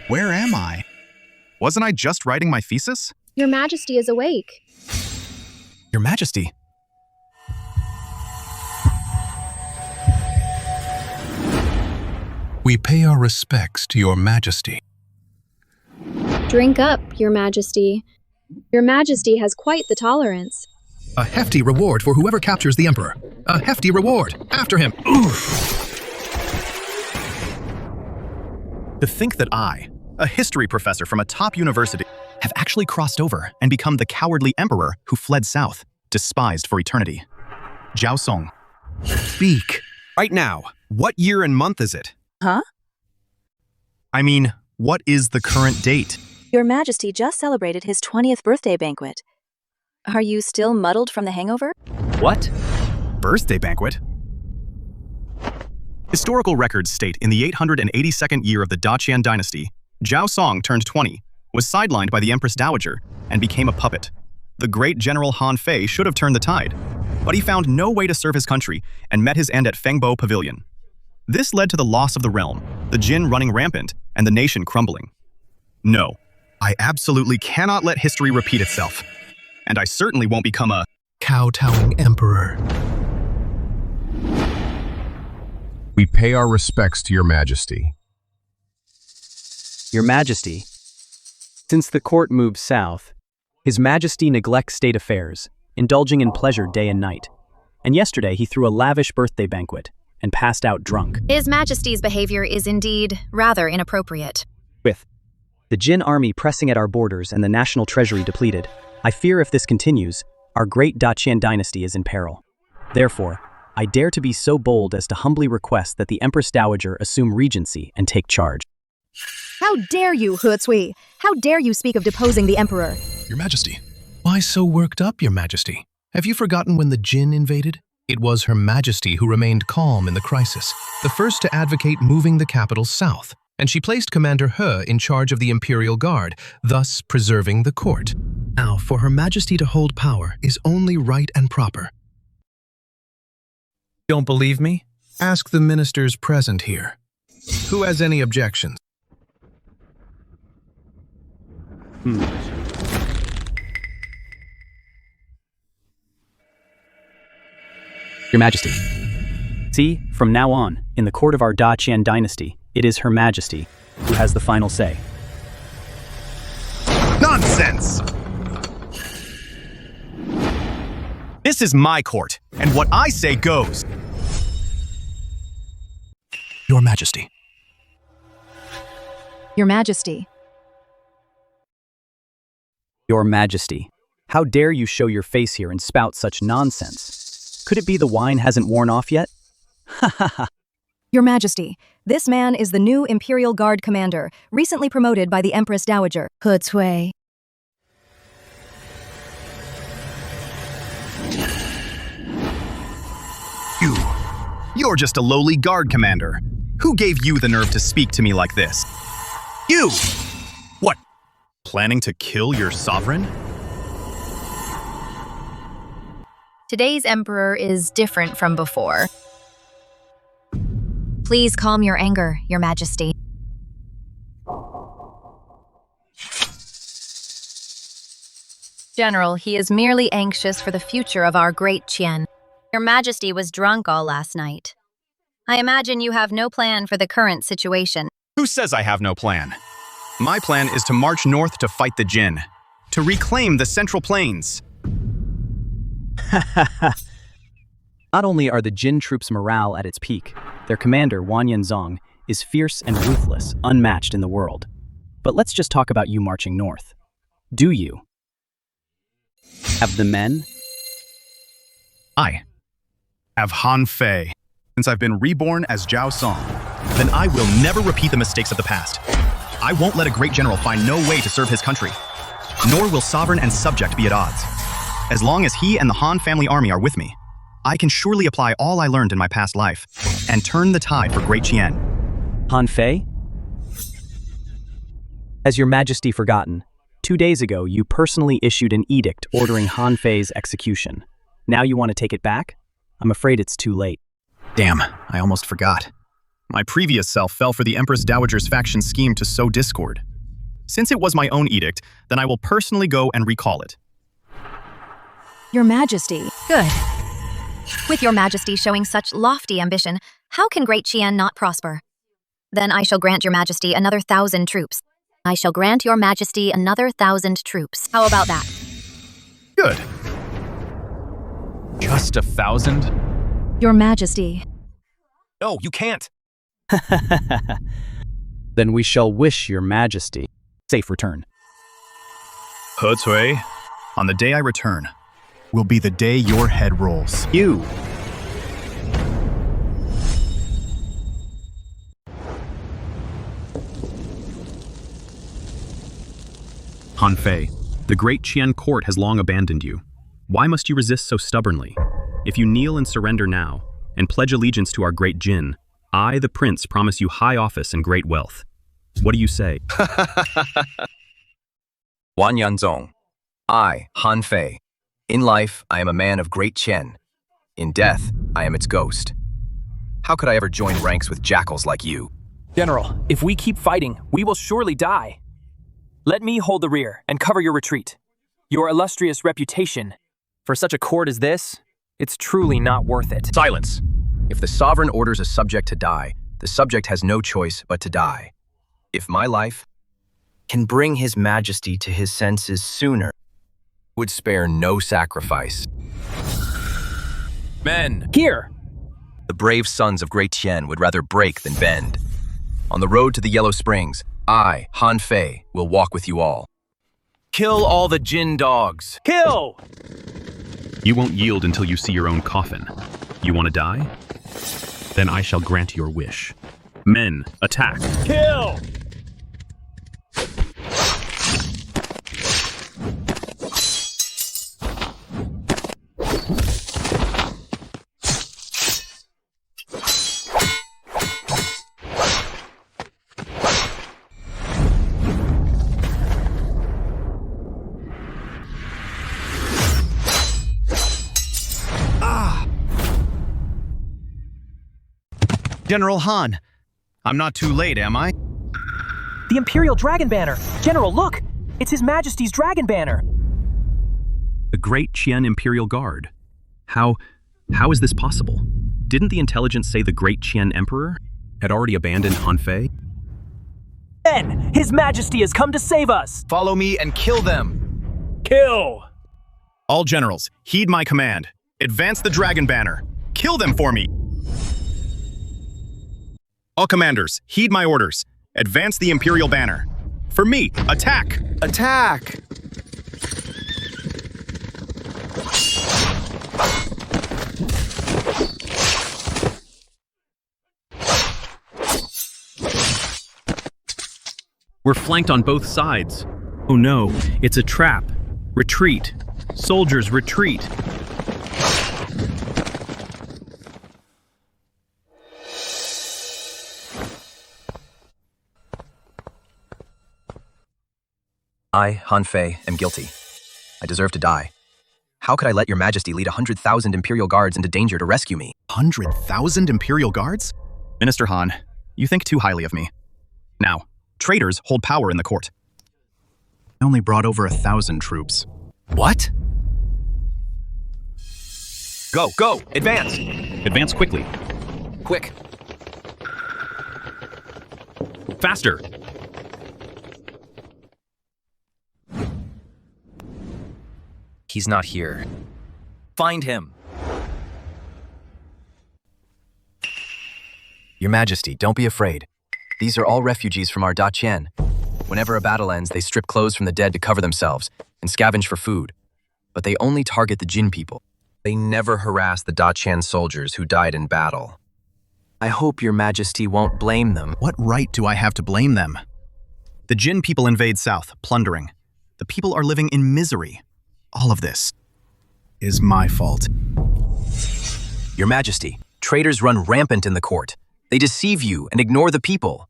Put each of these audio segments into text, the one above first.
Where am I? Wasn't I just writing my thesis? Your Majesty is awake. Your Majesty. We pay our respects to Your Majesty. Drink up, Your Majesty. Your Majesty has quite the tolerance. A hefty reward for whoever captures the Emperor. A hefty reward. After him. To think that I, a history professor from a top university, have actually crossed over and become the cowardly emperor who fled south, despised for eternity. Zhao Song. Speak. Right now, what year and month is it? Huh? I mean, what is the current date? Your Majesty just celebrated his 20th birthday banquet. Are you still muddled from the hangover? What? Birthday banquet? Historical records state in the 882nd year of the Great Qian Dynasty, Zhao Song turned 20, was sidelined by the Empress Dowager, and became a puppet. The great General Han Fei should have turned the tide, but he found no way to serve his country and met his end at Fengbo Pavilion. This led to the loss of the realm, the Jin running rampant, and the nation crumbling. No, I absolutely cannot let history repeat itself. And I certainly won't become a kowtowing emperor. We pay our respects to Your Majesty. Your Majesty, since the court moved south, His Majesty neglects state affairs, indulging in pleasure day and night. And yesterday he threw a lavish birthday banquet and passed out drunk. His Majesty's behavior is indeed rather inappropriate. With the Jin army pressing at our borders and the national treasury depleted, I fear if this continues, our great Great Qian Dynasty is in peril. Therefore, I dare to be so bold as to humbly request that the Empress Dowager assume regency and take charge. How dare you, He Cui? How dare you speak of deposing the Emperor? Your Majesty. Why so worked up, Your Majesty? Have you forgotten when the Jin invaded? It was Her Majesty who remained calm in the crisis, the first to advocate moving the capital south, and she placed Commander He in charge of the Imperial Guard, thus preserving the court. Now, for Her Majesty to hold power is only right and proper. Don't believe me? Ask the ministers present here. Who has any objections? Your Majesty. See, from now on, in the court of our Great Qian Dynasty, it is Her Majesty who has the final say. Nonsense! This is my court, and what I say goes. Your Majesty. Your Majesty. Your Majesty, how dare you show your face here and spout such nonsense? Could it be the wine hasn't worn off yet? Ha ha ha. Your Majesty, this man is the new Imperial Guard commander, recently promoted by the Empress Dowager. He Cui. You're just a lowly guard commander. Who gave you the nerve to speak to me like this? You! What? Planning to kill your sovereign? Today's emperor is different from before. Please calm your anger, Your Majesty. General, he is merely anxious for the future of our Great Qian. Your Majesty was drunk all last night. I imagine you have no plan for the current situation. Who says I have no plan? My plan is to march north to fight the Jin, to reclaim the Central Plains. Not only are the Jin troops' morale at its peak, their commander, Wang Yanzong, is fierce and ruthless, unmatched in the world. But let's just talk about you marching north. Do you have the men? I have Han Fei. Since I've been reborn as Zhao Song, then I will never repeat the mistakes of the past. I won't let a great general find no way to serve his country, nor will sovereign and subject be at odds. As long as he and the Han family army are with me, I can surely apply all I learned in my past life and turn the tide for Great Qian. Han Fei? Has Your Majesty forgotten? 2 days ago, you personally issued an edict ordering Han Fei's execution. Now you want to take it back? I'm afraid it's too late. Damn, I almost forgot. My previous self fell for the Empress Dowager's faction scheme to sow discord. Since it was my own edict, then I will personally go and recall it. Your Majesty. Good. With your Majesty showing such lofty ambition, how can Great Qian not prosper? Then I shall grant your Majesty another 1,000 troops. I shall grant your Majesty another 1,000 troops. How about that? Good. Just 1,000? Your Majesty. No, you can't. Then we shall wish your Majesty safe return. He Cui, on the day I return, will be the day your head rolls. You. Han Fei, the Great Qian court has long abandoned you. Why must you resist so stubbornly? If you kneel and surrender now, and pledge allegiance to our Great Jin, I, the prince, promise you high office and great wealth. What do you say? Wan Yanzong. I, Han Fei. In life, I am a man of Great Qian. In death, I am its ghost. How could I ever join ranks with jackals like you? General, if we keep fighting, we will surely die. Let me hold the rear and cover your retreat. Your illustrious reputation. For such a court as this, it's truly not worth it. Silence! If the sovereign orders a subject to die, the subject has no choice but to die. If my life can bring His Majesty to his senses sooner, would spare no sacrifice. Men! Here! The brave sons of Great Qian would rather break than bend. On the road to the Yellow Springs, I, Han Fei, will walk with you all. Kill all the Jin dogs! Kill! You won't yield until you see your own coffin. You want to die? Then I shall grant your wish. Men, attack! Kill! General Han, I'm not too late, am I? The Imperial Dragon Banner! General, look! It's His Majesty's Dragon Banner! The Great Qian Imperial Guard. How is this possible? Didn't the intelligence say the Great Qian Emperor had already abandoned Han Fei? Men! His Majesty has come to save us! Follow me and kill them! Kill! All generals, heed my command. Advance the Dragon Banner. Kill them for me! All commanders, heed my orders. Advance the Imperial Banner. For me, attack! Attack! We're flanked on both sides. Oh no, it's a trap. Retreat. Soldiers, retreat. I, Han Fei, am guilty. I deserve to die. How could I let your Majesty lead 100,000 Imperial Guards into danger to rescue me? 100,000 Imperial Guards? Minister Han, you think too highly of me. Now, traitors hold power in the court. I only brought over 1,000 troops. What? Go! Advance! Advance quickly. Quick! Faster! He's not here. Find him! Your Majesty, don't be afraid. These are all refugees from our Daqian. Whenever a battle ends, they strip clothes from the dead to cover themselves and scavenge for food. But they only target the Jin people. They never harass the Daqian soldiers who died in battle. I hope your Majesty won't blame them. What right do I have to blame them? The Jin people invade south, plundering. The people are living in misery. All of this is my fault. Your Majesty, traitors run rampant in the court. They deceive you and ignore the people.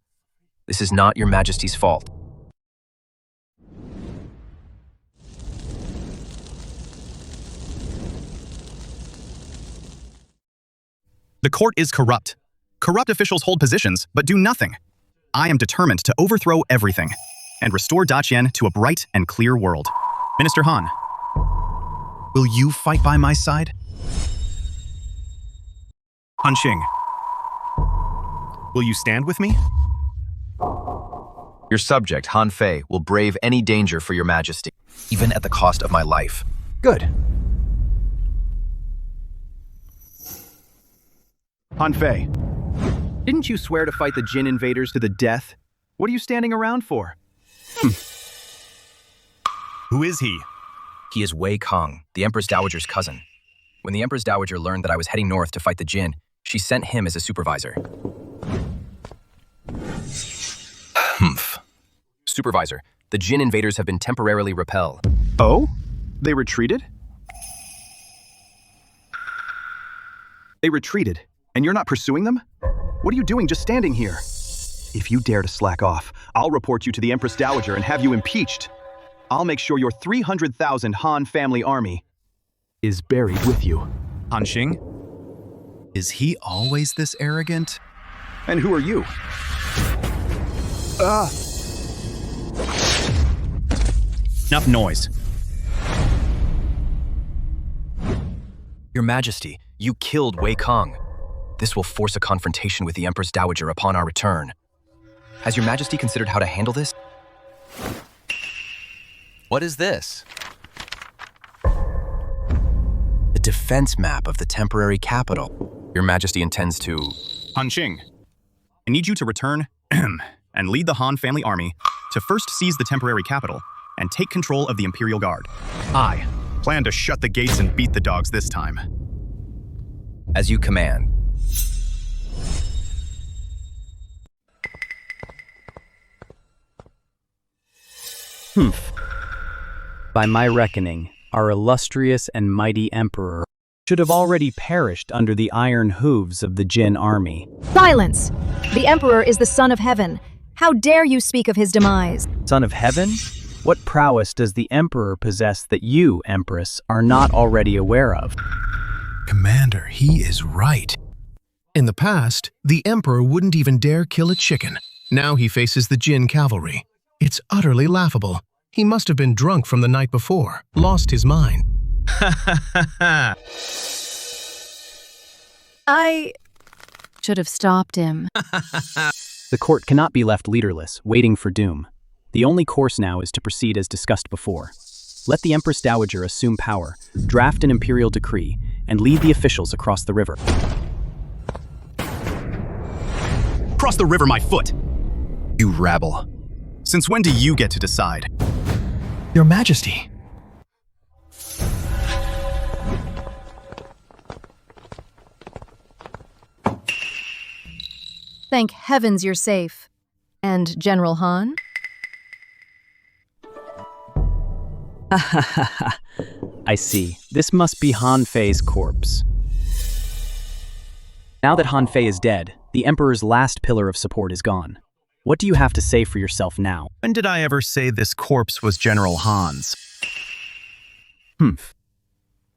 This is not your Majesty's fault. The court is corrupt. Corrupt officials hold positions, but do nothing. I am determined to overthrow everything and restore Daqian to a bright and clear world. Minister Han, will you fight by my side? Han Xing, will you stand with me? Your subject, Han Fei, will brave any danger for your majesty, even at the cost of my life. Good. Han Fei, didn't you swear to fight the Jin invaders to the death? What are you standing around for? Who is he? He is Wei Kong, the Empress Dowager's cousin. When the Empress Dowager learned that I was heading north to fight the Jin, she sent him as a supervisor. Supervisor, the Jin invaders have been temporarily repelled. Oh? They retreated? They retreated, and you're not pursuing them? What are you doing just standing here? If you dare to slack off, I'll report you to the Empress Dowager and have you impeached. I'll make sure your 300,000 Han family army is buried with you. Han Xing? Is he always this arrogant? And who are you? Enough noise. Your Majesty, you killed Wei Kong. This will force a confrontation with the Empress Dowager upon our return. Has Your Majesty considered how to handle this? What is this? The defense map of the temporary capital. Your Majesty intends to... Han Xing, I need you to return and lead the Han family army to first seize the temporary capital and take control of the Imperial Guard. I plan to shut the gates and beat the dogs this time. As you command. By my reckoning, our illustrious and mighty emperor should have already perished under the iron hooves of the Jin army. Silence! The Emperor is the son of heaven. How dare you speak of his demise? Son of heaven? What prowess does the emperor possess that you, Empress, are not already aware of? Commander, he is right. In the past, the emperor wouldn't even dare kill a chicken. Now he faces the Jin cavalry. It's utterly laughable. He must have been drunk from the night before, lost his mind. I should have stopped him. The court cannot be left leaderless, waiting for doom. The only course now is to proceed as discussed before. Let the Empress Dowager assume power, draft an imperial decree, and lead the officials across the river. Cross the river, my foot! You rabble. Since when do you get to decide? Your Majesty. Thank heavens you're safe. And General Han? I see. This must be Han Fei's corpse. Now that Han Fei is dead, the Emperor's last pillar of support is gone. What do you have to say for yourself now? When did I ever say this corpse was General Han's?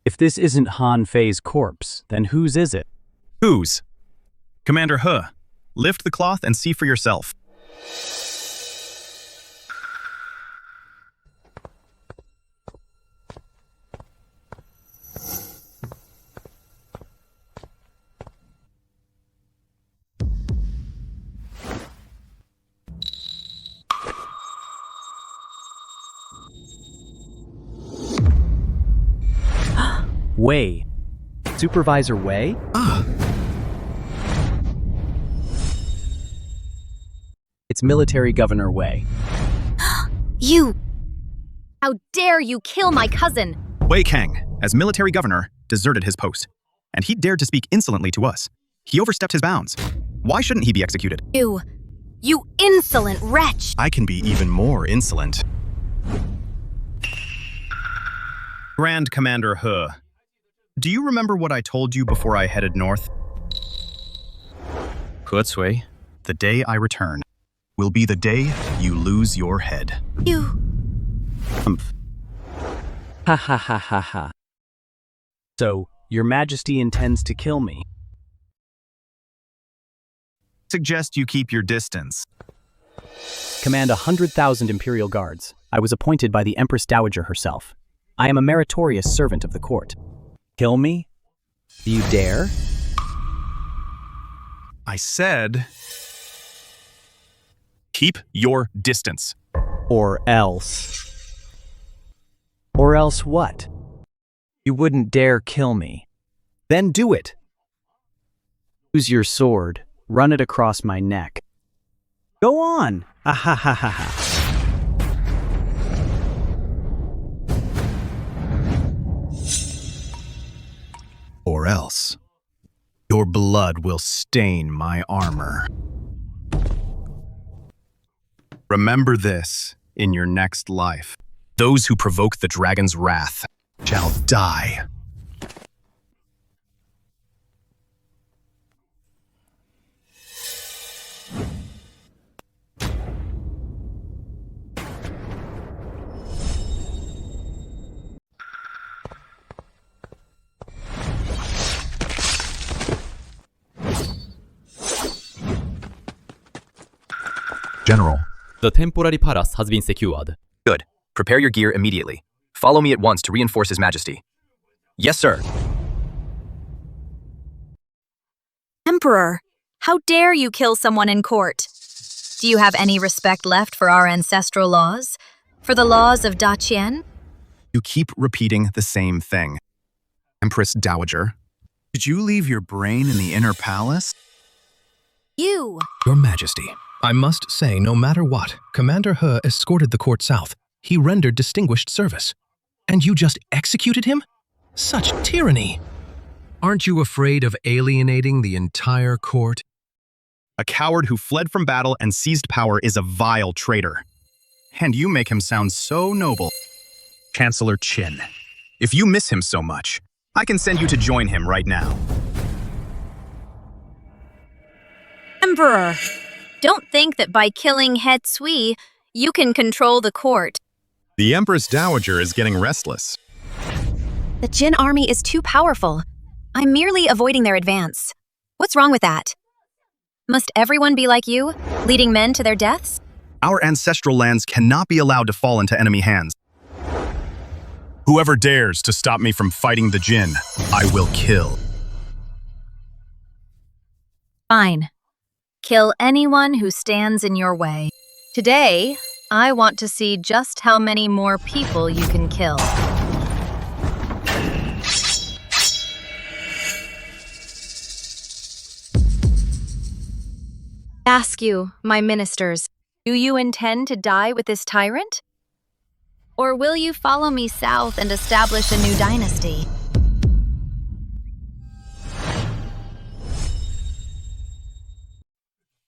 If this isn't Han Fei's corpse, then whose is it? Whose? Commander He, lift the cloth and see for yourself. Wei. Supervisor Wei? It's Military Governor Wei. You! How dare you kill my cousin! Wei Kang, as military governor, deserted his post. And he dared to speak insolently to us. He overstepped his bounds. Why shouldn't he be executed? You insolent wretch! I can be even more insolent. Grand Commander He, do you remember what I told you before I headed north? He Cui, the day I return will be the day you lose your head. You... Ha ha ha ha ha. So, Your Majesty intends to kill me? Suggest you keep your distance. Command 100,000 imperial guards. I was appointed by the Empress Dowager herself. I am a meritorious servant of the court. Kill me? Do you dare? I said, keep your distance. Or else. Or else what? You wouldn't dare kill me. Then do it. Use your sword. Run it across my neck. Go on. Ahahaha. Or else, your blood will stain my armor. Remember this in your next life. Those who provoke the dragon's wrath Shall die. General. The temporary palace has been secured. Good. Prepare your gear immediately. Follow me at once to reinforce His Majesty. Yes, sir. Emperor, how dare you kill someone in court? Do you have any respect left for our ancestral laws? For the laws of Qian? You keep repeating the same thing. Empress Dowager. Did you leave your brain in the inner palace? You! Your Majesty, I must say, no matter what, Commander He escorted the court south. He rendered distinguished service. And you just executed him? Such tyranny! Aren't you afraid of alienating the entire court? A coward who fled from battle and seized power is a vile traitor. And you make him sound so noble. Chancellor Qin, if you miss him so much, I can send you to join him right now. Emperor, don't think that by killing He Tsui, you can control the court. The Empress Dowager is getting restless. The Jin army is too powerful. I'm merely avoiding their advance. What's wrong with that? Must everyone be like you, leading men to their deaths? Our ancestral lands cannot be allowed to fall into enemy hands. Whoever dares to stop me from fighting the Jin, I will kill. Fine. Kill anyone who stands in your way. Today, I want to see just how many more people you can kill. Ask you, my ministers, do you intend to die with this tyrant? Or will you follow me south and establish a new dynasty?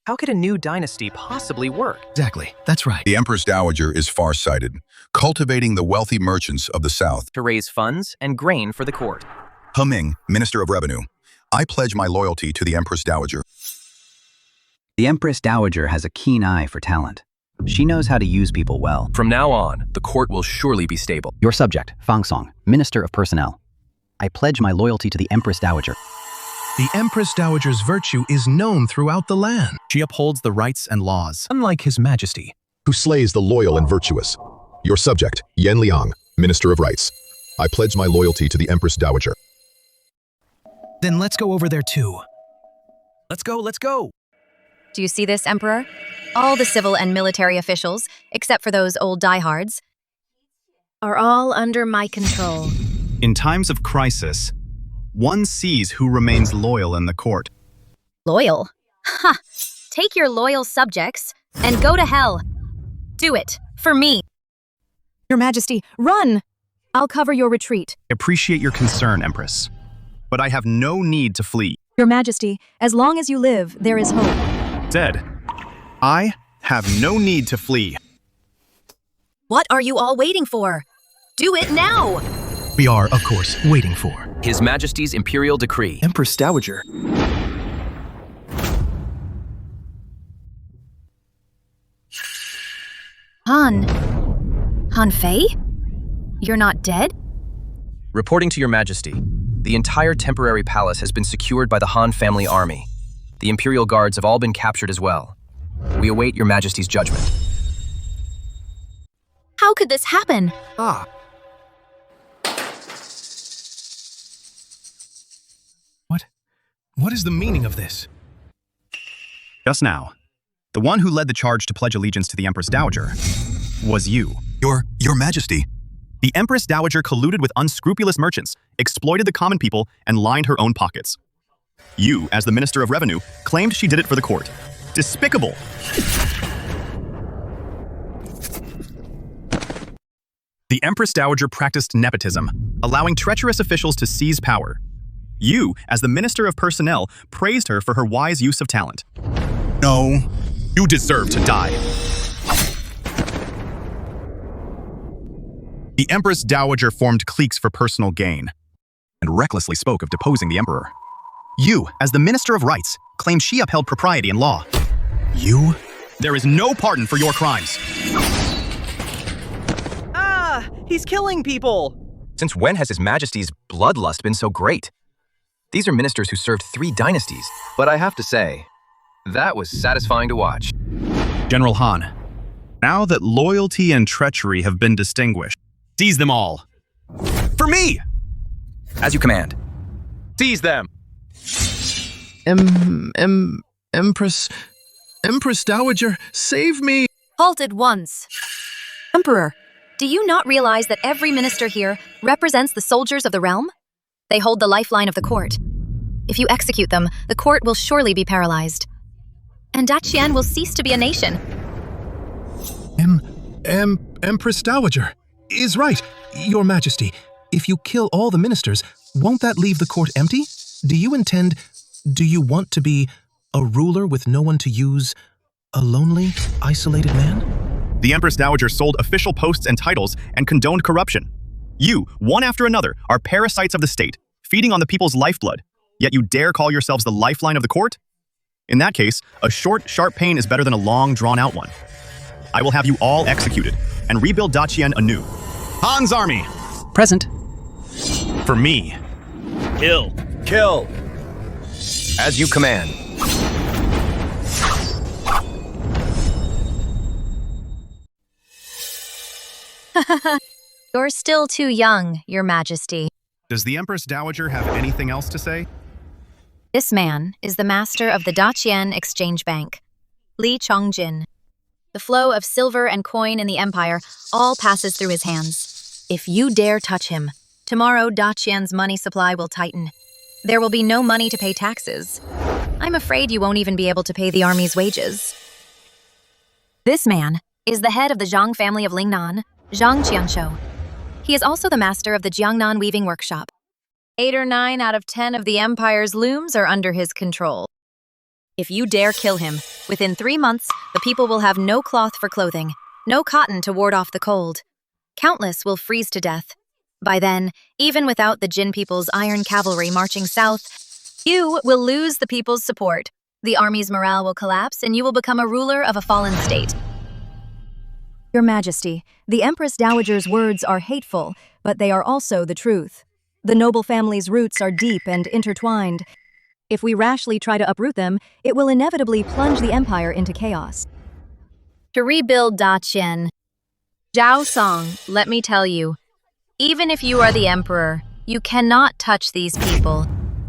How could a new dynasty possibly work? Exactly, that's right. The Empress Dowager is far-sighted, cultivating the wealthy merchants of the South To raise funds and grain for the court. He Ming, Minister of Revenue. I pledge my loyalty to the Empress Dowager. The Empress Dowager has a keen eye for talent. She knows how to use people well. From now on, the court will surely be stable. Your subject, Fang Song, Minister of Personnel. I pledge my loyalty to the Empress Dowager. The Empress Dowager's virtue is known throughout the land. She upholds the rights and laws. Unlike His Majesty, who slays the loyal and virtuous. Your subject, Yan Liang, Minister of Rights. I pledge my loyalty to the Empress Dowager. Then let's go over there too. Let's go! Do you see this, Emperor? All the civil and military officials, except for those old diehards, are all under my control. In times of crisis, one sees who remains loyal in the court. Loyal? Ha! Take your loyal subjects and go to hell. Do it, for me. Your Majesty, run! I'll cover your retreat. I appreciate your concern, Empress, but I have no need to flee. Your Majesty, as long as you live, there is hope. Said, I have no need to flee. What are you all waiting for? Do it now! We are, of course, waiting for His Majesty's Imperial Decree. Empress Dowager. Han Fei? You're not dead? Reporting to Your Majesty, the entire temporary palace has been secured by the Han family army. The Imperial Guards have all been captured as well. We await your Majesty's judgment. How could this happen? What is the meaning of this? Just now, the one who led the charge to pledge allegiance to the Empress Dowager was you. Your Majesty. The Empress Dowager colluded with unscrupulous merchants, exploited the common people, and lined her own pockets. You, as the Minister of Revenue, claimed she did it for the court. Despicable! The Empress Dowager practiced nepotism, allowing treacherous officials to seize power. You, as the Minister of Personnel, praised her for her wise use of talent. No, you deserve to die. The Empress Dowager formed cliques for personal gain and recklessly spoke of deposing the Emperor. You, as the Minister of Rights, claimed she upheld propriety and law. You? There is no pardon for your crimes. He's killing people! Since when has His Majesty's bloodlust been so great? These are ministers who served 3 dynasties, but I have to say, that was satisfying to watch. General Han, now that loyalty and treachery have been distinguished, seize them all. For me! As you command. Seize them! Empress Dowager, save me! Halt at once. Emperor, Do you not realize that every minister here represents the soldiers of the realm? They hold the lifeline of the court. If you execute them, the court will surely be paralyzed. And Daqian will cease to be a nation. Empress Dowager is right, Your Majesty. If you kill all the ministers, won't that leave the court empty? Do you want to be a ruler with no one to use, a lonely, isolated man? The Empress Dowager sold official posts and titles and condoned corruption. You, one after another, are parasites of the state, feeding on the people's lifeblood, yet you dare call yourselves the lifeline of the court? In that case, a short, sharp pain is better than a long, drawn-out one. I will have you all executed and rebuild Daqian anew. Han's army! Present. For me. Kill. Kill. As you command. You're still too young, Your Majesty. Does the Empress Dowager have anything else to say? This man is the master of the Daqian Exchange Bank, Li Chongjin. The flow of silver and coin in the empire all passes through his hands. If you dare touch him, tomorrow Daqian's money supply will tighten. There will be no money to pay taxes. I'm afraid you won't even be able to pay the army's wages. This man is the head of the Zhang family of Lingnan, Zhang Qianshou. He is also the master of the Jiangnan weaving workshop. 8 or 9 out of 10 of the empire's looms are under his control. If you dare kill him, within 3 months, the people will have no cloth for clothing, no cotton to ward off the cold. Countless will freeze to death. By then, even without the Jin people's iron cavalry marching south, you will lose the people's support. The army's morale will collapse, and you will become a ruler of a fallen state. Your Majesty, the Empress Dowager's words are hateful, but they are also the truth. The noble family's roots are deep and intertwined. If we rashly try to uproot them, it will inevitably plunge the empire into chaos. To rebuild Daqian, Zhao Song, let me tell you, even if you are the emperor, you cannot touch these people.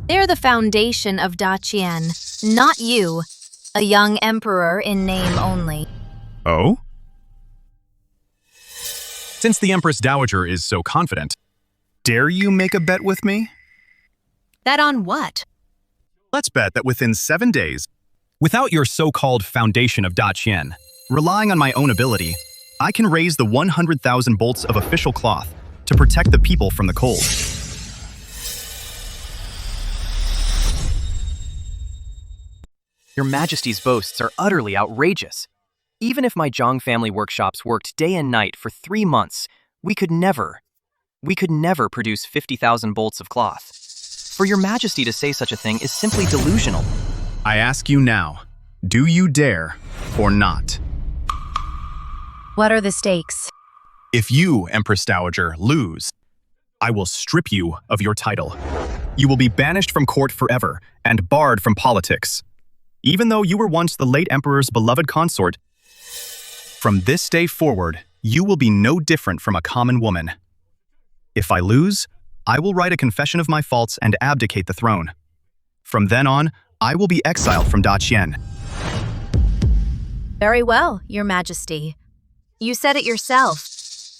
They're the foundation of Daqian, not you, a young emperor in name only. Oh? Since the Empress Dowager is so confident, dare you make a bet with me? That on what? Let's bet that within 7 days, without your so-called foundation of Daqian, relying on my own ability, I can raise the 100,000 bolts of official cloth to protect the people from the cold. Your Majesty's boasts are utterly outrageous. Even if my Zhang family workshops worked day and night for 3 months, we could never produce 50,000 bolts of cloth. For Your Majesty to say such a thing is simply delusional. I ask you now, do you dare or not? What are the stakes? If you, Empress Dowager, lose, I will strip you of your title. You will be banished from court forever and barred from politics. Even though you were once the late emperor's beloved consort, from this day forward, you will be no different from a common woman. If I lose, I will write a confession of my faults and abdicate the throne. From then on, I will be exiled from Daqian. Very well, Your Majesty. You said it yourself.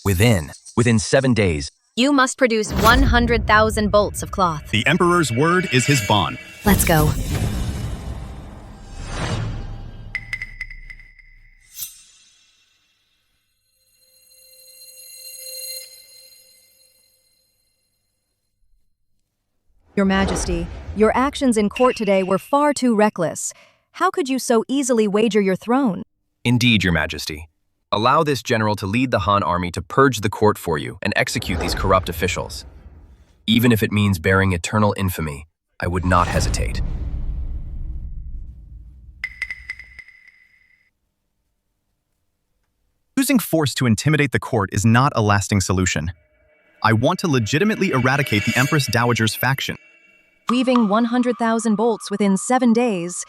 Within 7 days, You must produce 100,000 bolts of cloth. The emperor's word is his bond. Let's go. Your Majesty, your actions in court today were far too reckless. How could you so easily wager your throne? Indeed, Your Majesty. Allow this general to lead the Han army to purge the court for you and execute these corrupt officials. Even if it means bearing eternal infamy, I would not hesitate. Using force to intimidate the court is not a lasting solution. I want to legitimately eradicate the Empress Dowager's faction. Weaving 100,000 bolts within 7 days.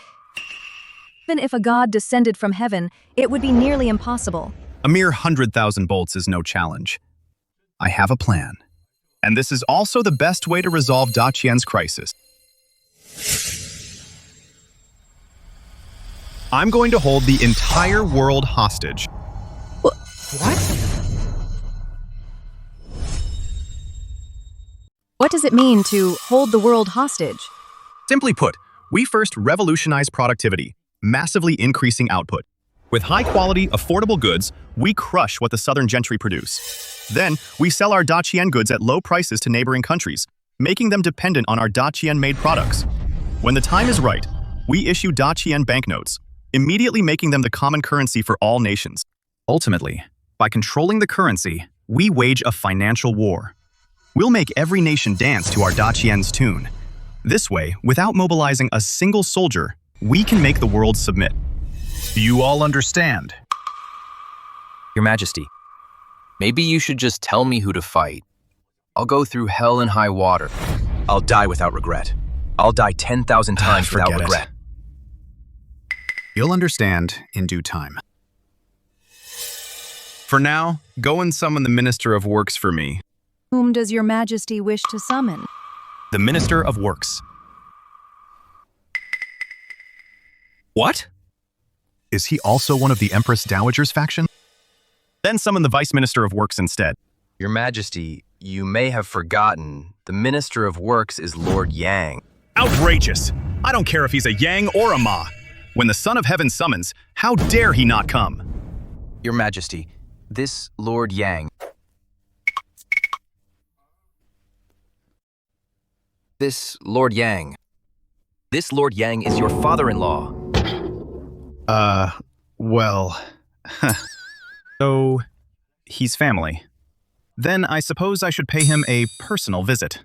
Even if a god descended from heaven, it would be nearly impossible. A mere 100,000 bolts is no challenge. I have a plan. And this is also the best way to resolve Daqian's crisis. I'm going to hold the entire world hostage. What? What does it mean to hold the world hostage? Simply put, we first revolutionize productivity, massively increasing output. With high-quality, affordable goods, we crush what the southern gentry produce. Then, we sell our Daqian goods at low prices to neighboring countries, making them dependent on our Daqian-made products. When the time is right, we issue Daqian banknotes, immediately making them the common currency for all nations. Ultimately, by controlling the currency, we wage a financial war. We'll make every nation dance to our Daqian's tune. This way, without mobilizing a single soldier, we can make the world submit. You all understand? Your Majesty, maybe you should just tell me who to fight. I'll go through hell and high water. I'll die without regret. I'll die 10,000 times without Forget it. regret. You'll understand in due time. For now, go and summon the Minister of Works for me. Whom does your Majesty wish to summon? The Minister of Works. What? Is he also one of the Empress Dowager's faction? Then summon the Vice Minister of Works instead. Your Majesty, you may have forgotten, the Minister of Works is Lord Yang. Outrageous! I don't care if he's a Yang or a Ma. When the Son of Heaven summons, how dare he not come? Your Majesty, this Lord Yang... This Lord Yang is your father-in-law. Well... So, he's family. Then I suppose I should pay him a personal visit.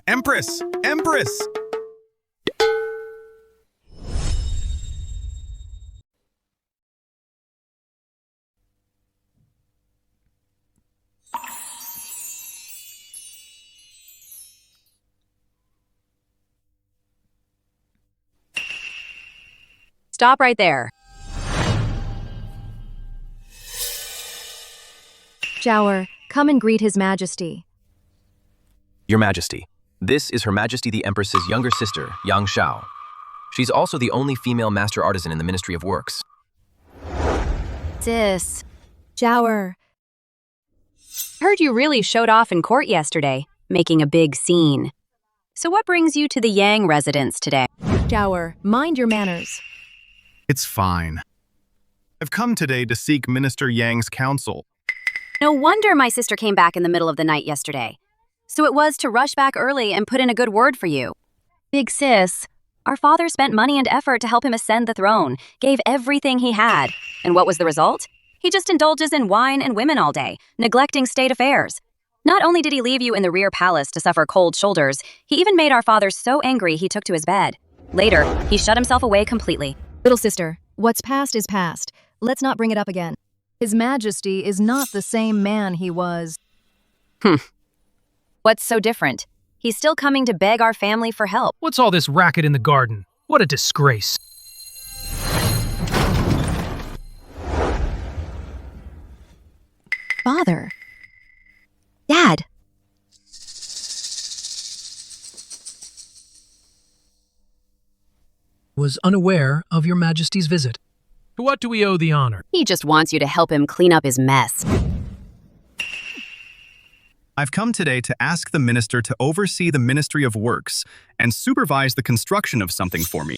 Empress! Empress! Stop right there. Zhao, come and greet His Majesty. Your Majesty, this is Her Majesty the Empress's younger sister, Yang Shao. She's also the only female master artisan in the Ministry of Works. Sis. Zhao, Heard you really showed off in court yesterday, making a big scene. So what brings you to the Yang residence today? Zhao, mind your manners. It's fine. I've come today to seek Minister Yang's counsel. No wonder my sister came back in the middle of the night yesterday. So it was to rush back early and put in a good word for you. Big sis, our father spent money and effort to help him ascend the throne, gave everything he had. And what was the result? He just indulges in wine and women all day, neglecting state affairs. Not only did he leave you in the rear palace to suffer cold shoulders, he even made our father so angry he took to his bed. Later, he shut himself away completely. Little sister, what's past is past. Let's not bring it up again. His Majesty is not the same man he was. What's so different? He's still coming to beg our family for help. What's all this racket in the garden? What a disgrace. Father. Dad. Was unaware of your Majesty's visit. To what do we owe the honor? He just wants you to help him clean up his mess. I've come today to ask the minister to oversee the Ministry of Works and supervise the construction of something for me.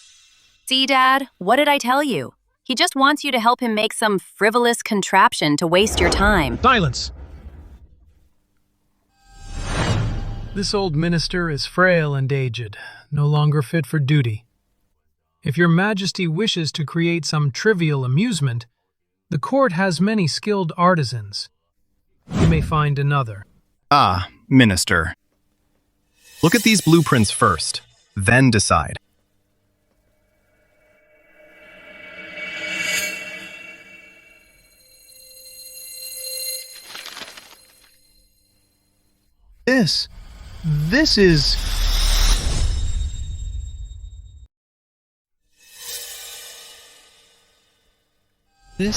See, Dad, what did I tell you? He just wants you to help him make some frivolous contraption to waste your time. Silence! This old minister is frail and aged, no longer fit for duty. If your Majesty wishes to create some trivial amusement, the court has many skilled artisans. You may find another. Ah, minister. Look at these blueprints first, then decide. This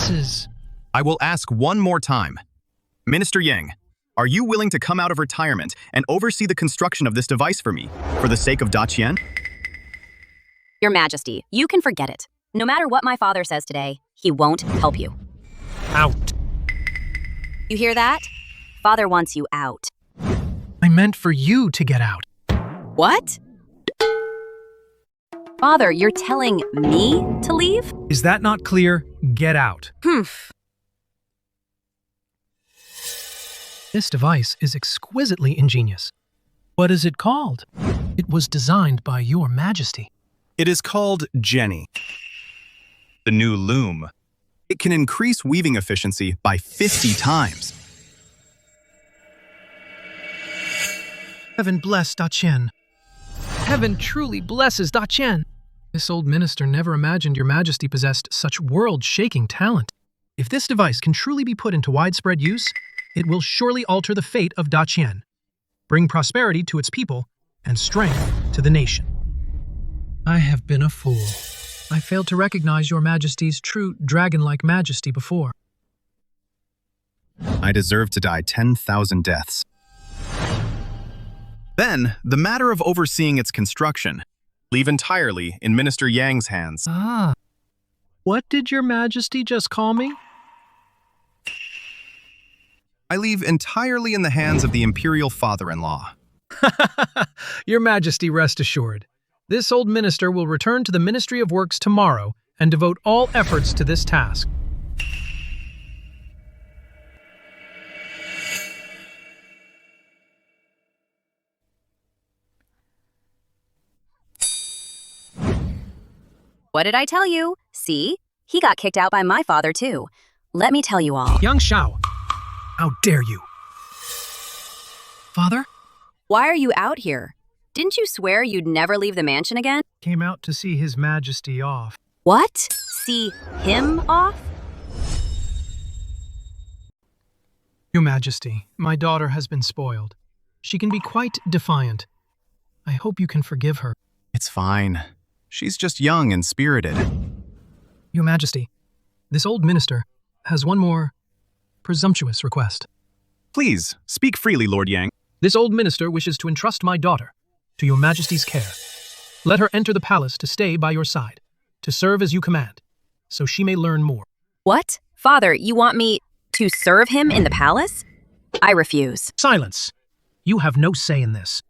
is... I will ask one more time. Minister Yang, are you willing to come out of retirement and oversee the construction of this device for me, for the sake of Daqian? Your Majesty, you can forget it. No matter what my father says today, he won't help you. Out. You hear that? Father wants you out. I meant for you to get out. What? Father, you're telling me to leave? Is that not clear? Get out. This device is exquisitely ingenious. What is it called? It was designed by your Majesty. It is called Jenny, the new loom. It can increase weaving efficiency by 50 times. Heaven bless Daqian. Heaven truly blesses Daqian. This old minister never imagined your Majesty possessed such world-shaking talent. If this device can truly be put into widespread use, it will surely alter the fate of Daqian, bring prosperity to its people, and strength to the nation. I have been a fool. I failed to recognize your Majesty's true dragon-like majesty before. I deserve to die 10,000 deaths. Then, the matter of overseeing its construction, leave entirely in Minister Yang's hands. Ah. What did your Majesty just call me? I leave entirely in the hands of the imperial father-in-law. Your Majesty, rest assured. This old minister will return to the Ministry of Works tomorrow and devote all efforts to this task. What did I tell you? See? He got kicked out by my father, too. Let me tell you all. Young Shao, how dare you? Father? Why are you out here? Didn't you swear you'd never leave the mansion again? Came out to see His Majesty off. What? See him off? Your Majesty, my daughter has been spoiled. She can be quite defiant. I hope you can forgive her. It's fine. She's just young and spirited. Your Majesty, this old minister has one more presumptuous request. Please, speak freely, Lord Yang. This old minister wishes to entrust my daughter to your Majesty's care. Let her enter the palace to stay by your side, to serve as you command, so she may learn more. What? Father, you want me to serve him in the palace? I refuse. Silence! You have no say in this.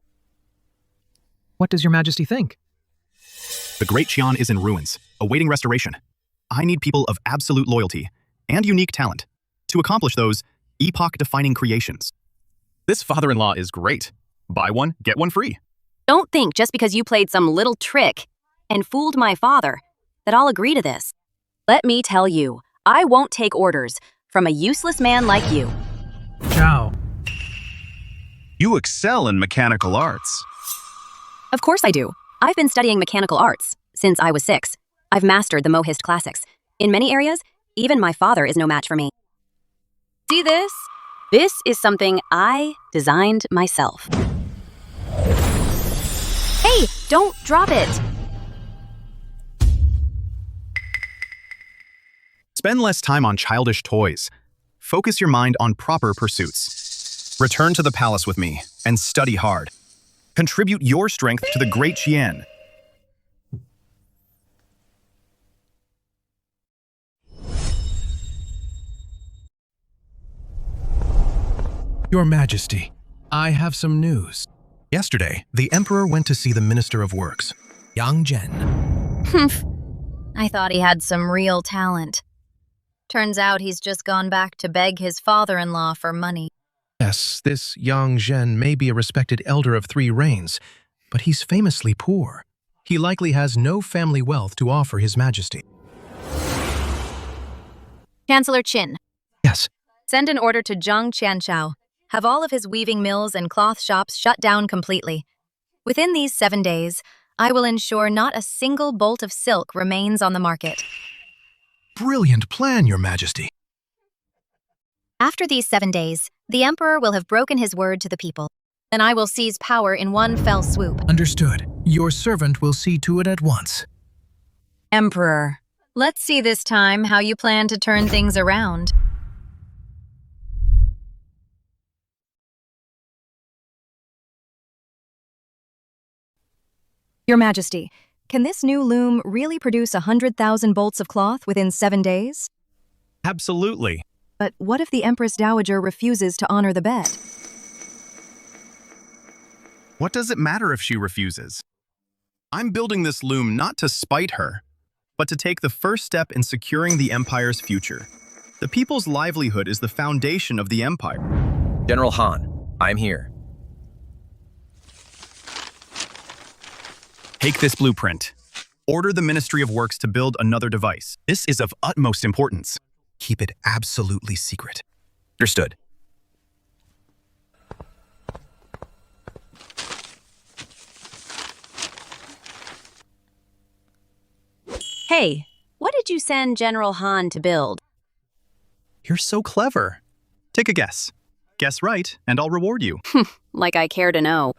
What does your Majesty think? The Great Qian is in ruins, awaiting restoration. I need people of absolute loyalty and unique talent to accomplish those epoch-defining creations. This father-in-law is great. Buy one, get one free. Don't think just because you played some little trick and fooled my father that I'll agree to this. Let me tell you, I won't take orders from a useless man like you. Zhao. You excel in mechanical arts. Of course I do. I've been studying mechanical arts since I was 6. I've mastered the Mohist classics. In many areas, even my father is no match for me. See this? This is something I designed myself. Hey, don't drop it! Spend less time on childish toys. Focus your mind on proper pursuits. Return to the palace with me and study hard. Contribute your strength to the Great Qian. Your Majesty, I have some news. Yesterday, the Emperor went to see the Minister of Works, Yang Zhen. Humph. I thought he had some real talent. Turns out he's just gone back to beg his father-in-law for money. Yes, this Yang Zhen may be a respected elder of 3 reigns, but he's famously poor. He likely has no family wealth to offer His Majesty. Chancellor Qin. Yes. Send an order to Zhang Qianshao. Have all of his weaving mills and cloth shops shut down completely. Within these 7 days, I will ensure not a single bolt of silk remains on the market. Brilliant plan, Your Majesty. After these 7 days, the Emperor will have broken his word to the people. Then I will seize power in one fell swoop. Understood. Your servant will see to it at once. Emperor, let's see this time how you plan to turn things around. Your Majesty, can this new loom really produce 100,000 bolts of cloth within 7 days? Absolutely. But what if the Empress Dowager refuses to honor the bet? What does it matter if she refuses? I'm building this loom not to spite her, but to take the first step in securing the Empire's future. The people's livelihood is the foundation of the Empire. General Han, I'm here. Take this blueprint. Order the Ministry of Works to build another device. This is of utmost importance. Keep it absolutely secret. Understood. Hey, what did you send General Han to build? You're so clever. Take a guess. Guess right, and I'll reward you. Like I care to know.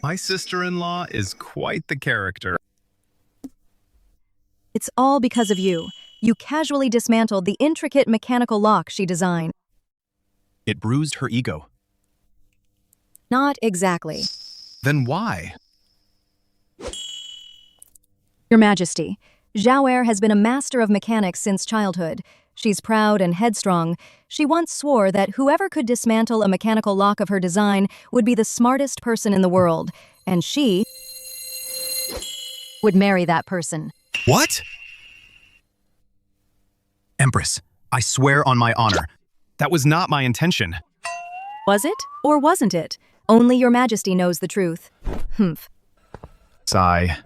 My sister-in-law is quite the character. It's all because of you. You casually dismantled the intricate mechanical lock she designed. It bruised her ego. Not exactly. Then why? Your Majesty, Zhao has been a master of mechanics since childhood. She's proud and headstrong. She once swore that whoever could dismantle a mechanical lock of her design would be the smartest person in the world, and she would marry that person. What? Empress, I swear on my honor, that was not my intention. Was it, or wasn't it? Only Your Majesty knows the truth. Humph. Sigh.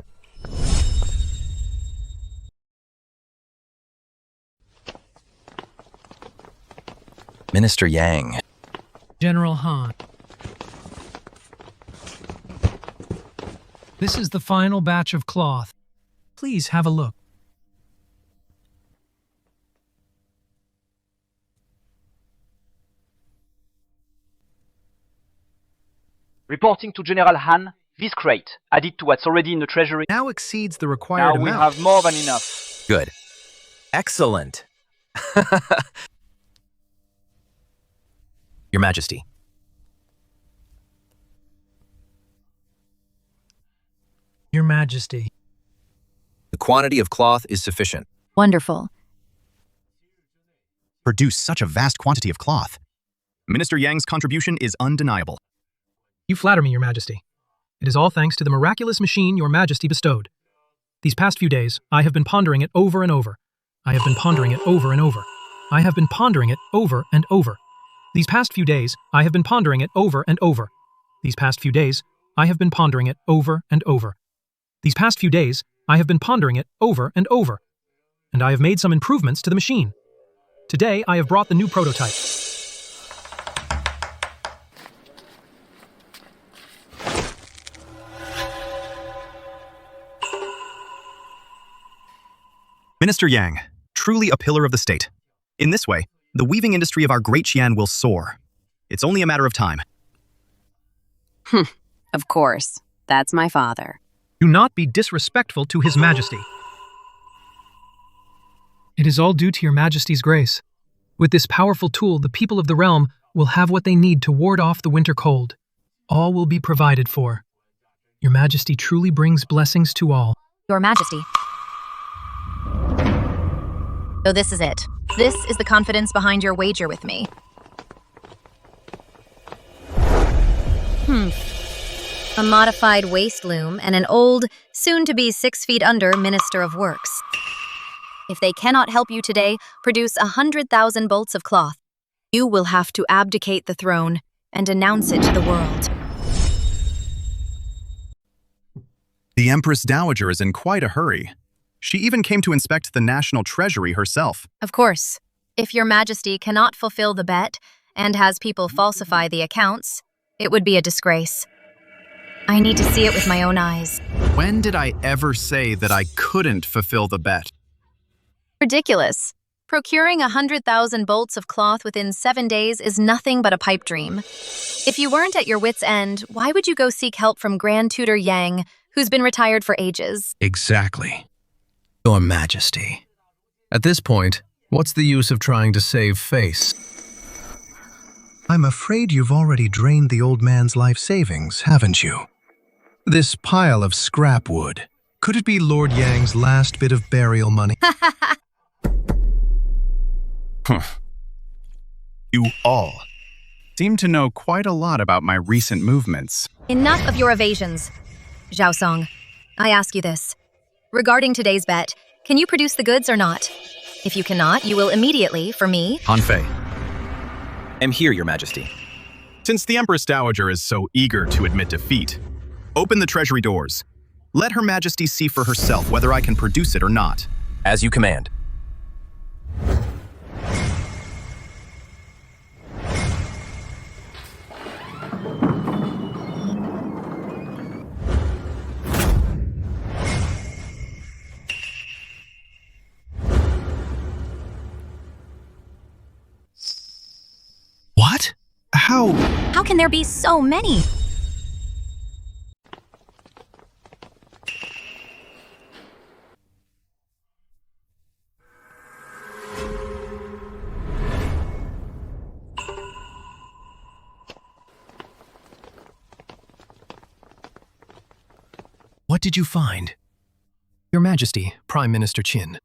Minister Yang. General Han. This is the final batch of cloth. Please have a look. Reporting to General Han, this crate, added to what's already in the treasury, now exceeds the required now we amount. have more than enough. Good. Excellent. Your Majesty. Your Majesty. The quantity of cloth is sufficient. Wonderful. Produce such a vast quantity of cloth. Minister Yang's contribution is undeniable. You flatter me, Your Majesty. It is all thanks to the miraculous machine Your Majesty bestowed. These past few days, I have been pondering it over and over. I have been pondering it over and over. I have been pondering it over and over. These past few days, I have been pondering it over and over. These past few days, I have been pondering it over and over. These past few days, I have been pondering it over and over. And I have made some improvements to the machine. Today, I have brought the new prototype. Minister Yang, truly a pillar of the state. In this way, the weaving industry of our Great Qian will soar. It's only a matter of time. Of course. That's my father. Do not be disrespectful to His Majesty. It is all due to Your Majesty's grace. With this powerful tool, the people of the realm will have what they need to ward off the winter cold. All will be provided for. Your Majesty truly brings blessings to all. Your Majesty. So this is it. This is the confidence behind your wager with me. A modified waist loom and an old, soon-to-be 6 feet under Minister of Works. If they cannot help you today, produce 100,000 bolts of cloth. You will have to abdicate the throne and announce it to the world. The Empress Dowager is in quite a hurry. She even came to inspect the National Treasury herself. Of course, if Your Majesty cannot fulfill the bet and has people falsify the accounts, it would be a disgrace. I need to see it with my own eyes. When did I ever say that I couldn't fulfill the bet? Ridiculous. Procuring 100,000 bolts of cloth within 7 days is nothing but a pipe dream. If you weren't at your wit's end, why would you go seek help from Grand Tutor Yang, who's been retired for ages? Exactly. Your Majesty. At this point, what's the use of trying to save face? I'm afraid you've already drained the old man's life savings, haven't you? This pile of scrap wood. Could it be Lord Yang's last bit of burial money? You all seem to know quite a lot about my recent movements. Enough of your evasions. Zhao Song, I ask you this. Regarding today's bet, can you produce the goods or not? If you cannot, you will immediately, for me... Han Fei. I'm here, Your Majesty. Since the Empress Dowager is so eager to admit defeat, open the treasury doors. Let Her Majesty see for herself whether I can produce it or not. As you command. What? How can there be so many? What did you find? Your Majesty, Prime Minister Qin.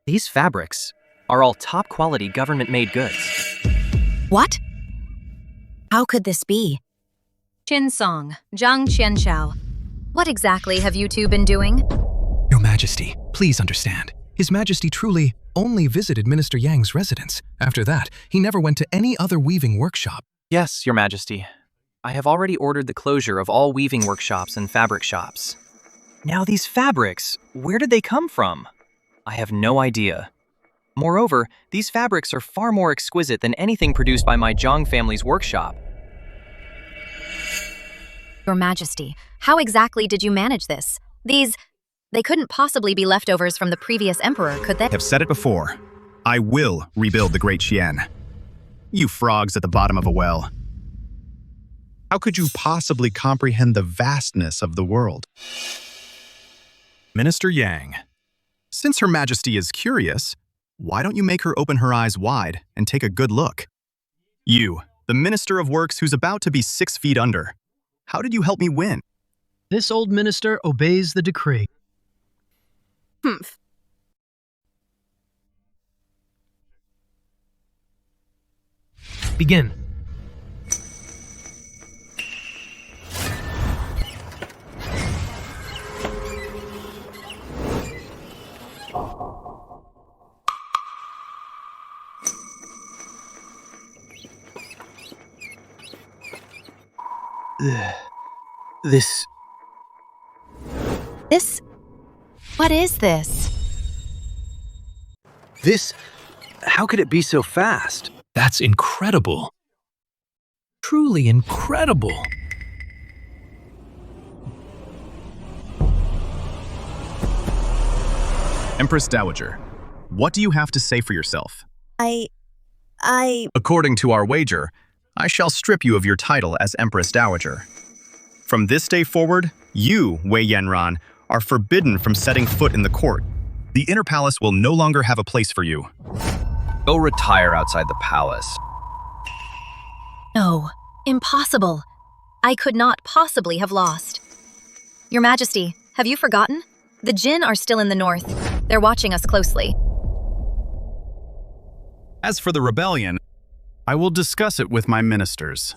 These fabrics are all top-quality government-made goods. What? How could this be? Qin Song, Zhang Qianshao. What exactly have you two been doing? Your Majesty, please understand. His Majesty truly only visited Minister Yang's residence. After that, he never went to any other weaving workshop. Yes, Your Majesty. I have already ordered the closure of all weaving workshops and fabric shops. Now these fabrics, where did they come from? I have no idea. Moreover, these fabrics are far more exquisite than anything produced by my Zhang family's workshop. Your Majesty, how exactly did you manage this? They couldn't possibly be leftovers from the previous emperor, could they? I have said it before. I will rebuild the Great Qian. You frogs at the bottom of a well. How could you possibly comprehend the vastness of the world? Minister Yang, since Her Majesty is curious, why don't you make her open her eyes wide and take a good look? You, the Minister of Works who's about to be 6 feet under. How did you help me win? This old minister obeys the decree. Begin. What is this? How could it be so fast? That's incredible. Truly incredible. Empress Dowager, what do you have to say for yourself? I... According to our wager, I shall strip you of your title as Empress Dowager. From this day forward, you, Wei Yanran, are forbidden from setting foot in the court. The inner palace will no longer have a place for you. Go retire outside the palace. No, impossible. I could not possibly have lost. Your Majesty, have you forgotten? The Jin are still in the north. They're watching us closely. As for the rebellion, I will discuss it with my ministers.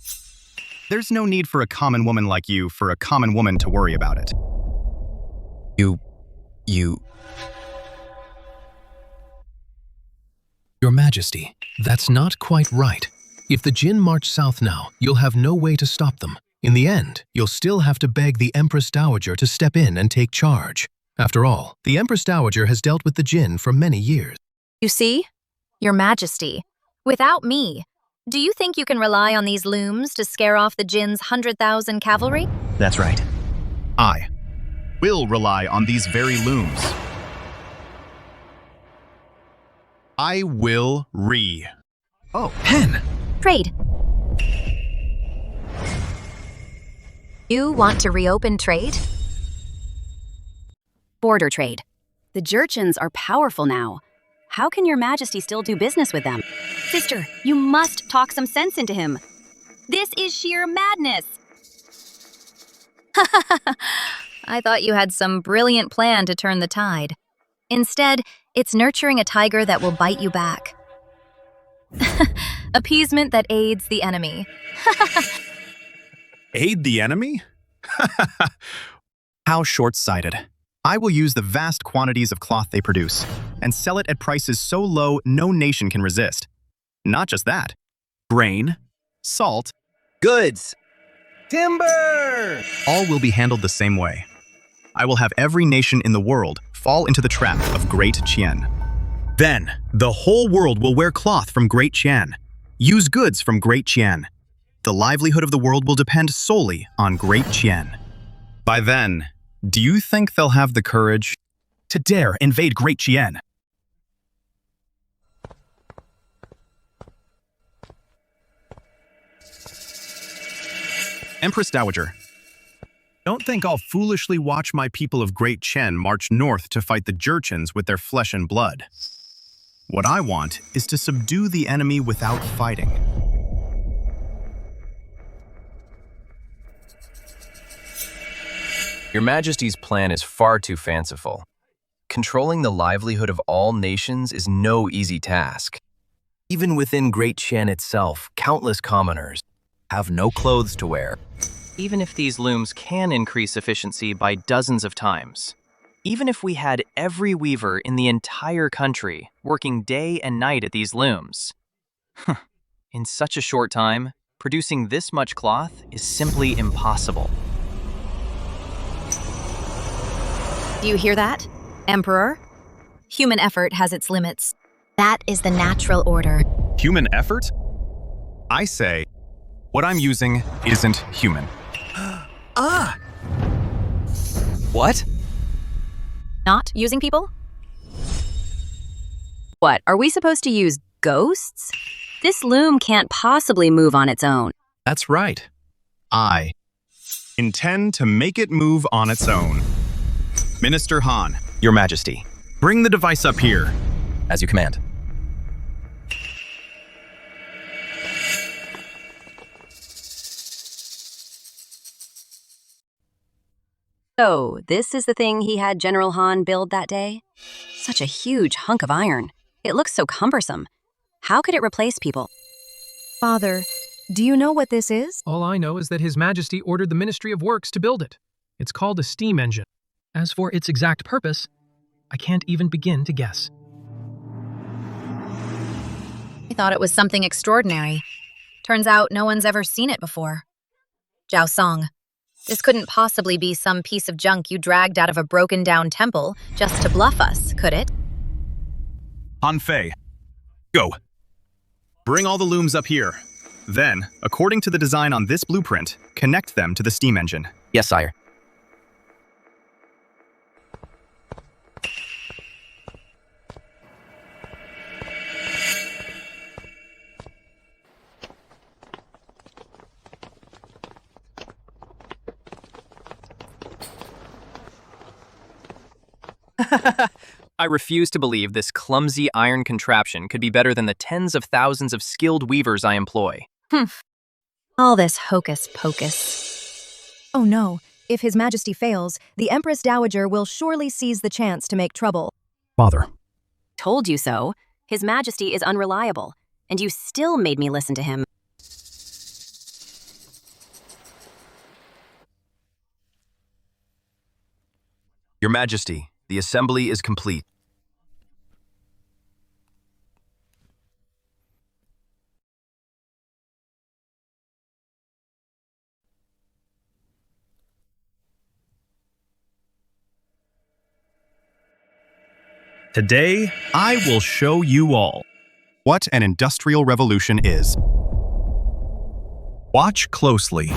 There's no need for a common woman like you for a common woman to worry about it. Your Majesty, that's not quite right. If the Jin march south now, you'll have no way to stop them. In the end, you'll still have to beg the Empress Dowager to step in and take charge. After all, the Empress Dowager has dealt with the Jin for many years. You see? Your Majesty, without me, do you think you can rely on these looms to scare off the Jin's 100,000 cavalry? That's right. I will rely on these very looms. I will Oh, pen! Trade. You want to reopen trade? Border trade. The Jurchens are powerful now. How can your Majesty still do business with them? Sister, you must talk some sense into him. This is sheer madness. I thought you had some brilliant plan to turn the tide. Instead, it's nurturing a tiger that will bite you back. Appeasement that aids the enemy. Aid the enemy? How short-sighted. I will use the vast quantities of cloth they produce and sell it at prices so low no nation can resist. Not just that. Grain, salt, goods, timber! All will be handled the same way. I will have every nation in the world fall into the trap of Great Qian. Then, the whole world will wear cloth from Great Qian, use goods from Great Qian. The livelihood of the world will depend solely on Great Qian. By then, do you think they'll have the courage to dare invade Great Qian? Empress Dowager, don't think I'll foolishly watch my people of Great Qian march north to fight the Jurchens with their flesh and blood. What I want is to subdue the enemy without fighting. Your Majesty's plan is far too fanciful. Controlling the livelihood of all nations is no easy task. Even within Great Qian itself, countless commoners have no clothes to wear. Even if these looms can increase efficiency by dozens of times, even if we had every weaver in the entire country working day and night at these looms, in such a short time, producing this much cloth is simply impossible. Do you hear that, Emperor? Human effort has its limits. That is the natural order. Human effort? I say, what I'm using isn't human. What? Not using people? What, are we supposed to use ghosts? This loom can't possibly move on its own. That's right. I intend to make it move on its own. Minister Han, Your Majesty, bring the device up here. As you command. So, this is the thing he had General Han build that day? Such a huge hunk of iron. It looks so cumbersome. How could it replace people? Father, do you know what this is? All I know is that His Majesty ordered the Ministry of Works to build it. It's called a steam engine. As for its exact purpose, I can't even begin to guess. I thought it was something extraordinary. Turns out no one's ever seen it before. Zhao Song, this couldn't possibly be some piece of junk you dragged out of a broken-down temple just to bluff us, could it? Han Fei, go. Bring all the looms up here. Then, according to the design on this blueprint, connect them to the steam engine. Yes, sire. I refuse to believe this clumsy iron contraption could be better than the tens of thousands of skilled weavers I employ. All this hocus pocus. Oh no, if His Majesty fails, the Empress Dowager will surely seize the chance to make trouble. Father. Told you so. His Majesty is unreliable, and you still made me listen to him. Your Majesty, the assembly is complete. Today, I will show you all what an industrial revolution is. Watch closely.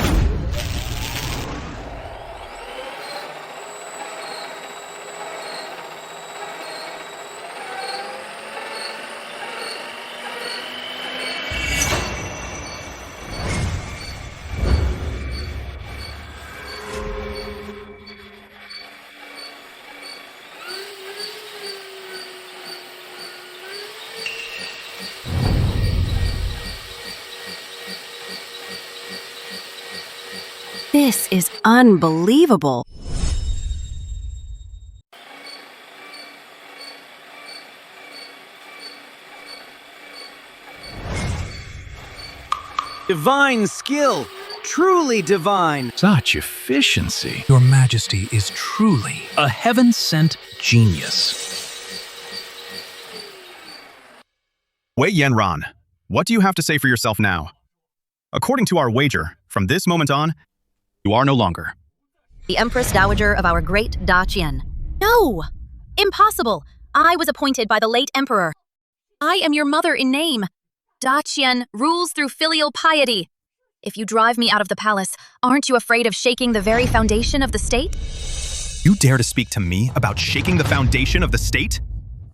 This is unbelievable. Divine skill! Truly divine! Such efficiency. Your Majesty is truly a heaven-sent genius. Wei Yanran, what do you have to say for yourself now? According to our wager, from this moment on, you are no longer the Empress Dowager of our Great Qian. No! Impossible! I was appointed by the late emperor. I am your mother in name. Qian rules through filial piety. If you drive me out of the palace, aren't you afraid of shaking the very foundation of the state? You dare to speak to me about shaking the foundation of the state?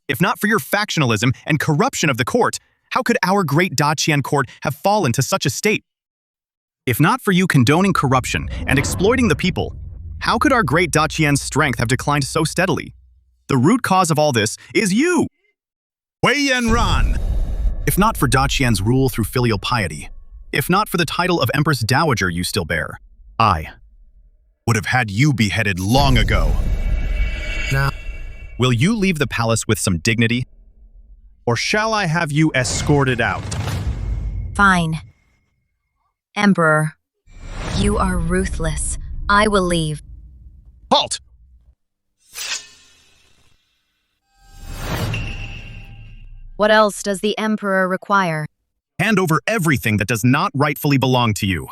If not for your factionalism and corruption of the court, how could our great Qian court have fallen to such a state? If not for you condoning corruption and exploiting the people, how could our great Qian's strength have declined so steadily? The root cause of all this is you! Wei Yanran! If not for Qian's rule through filial piety, if not for the title of Empress Dowager you still bear, I would have had you beheaded long ago. Now, will you leave the palace with some dignity? Or shall I have you escorted out? Fine. Emperor, you are ruthless. I will leave. Halt! What else does the Emperor require? Hand over everything that does not rightfully belong to you.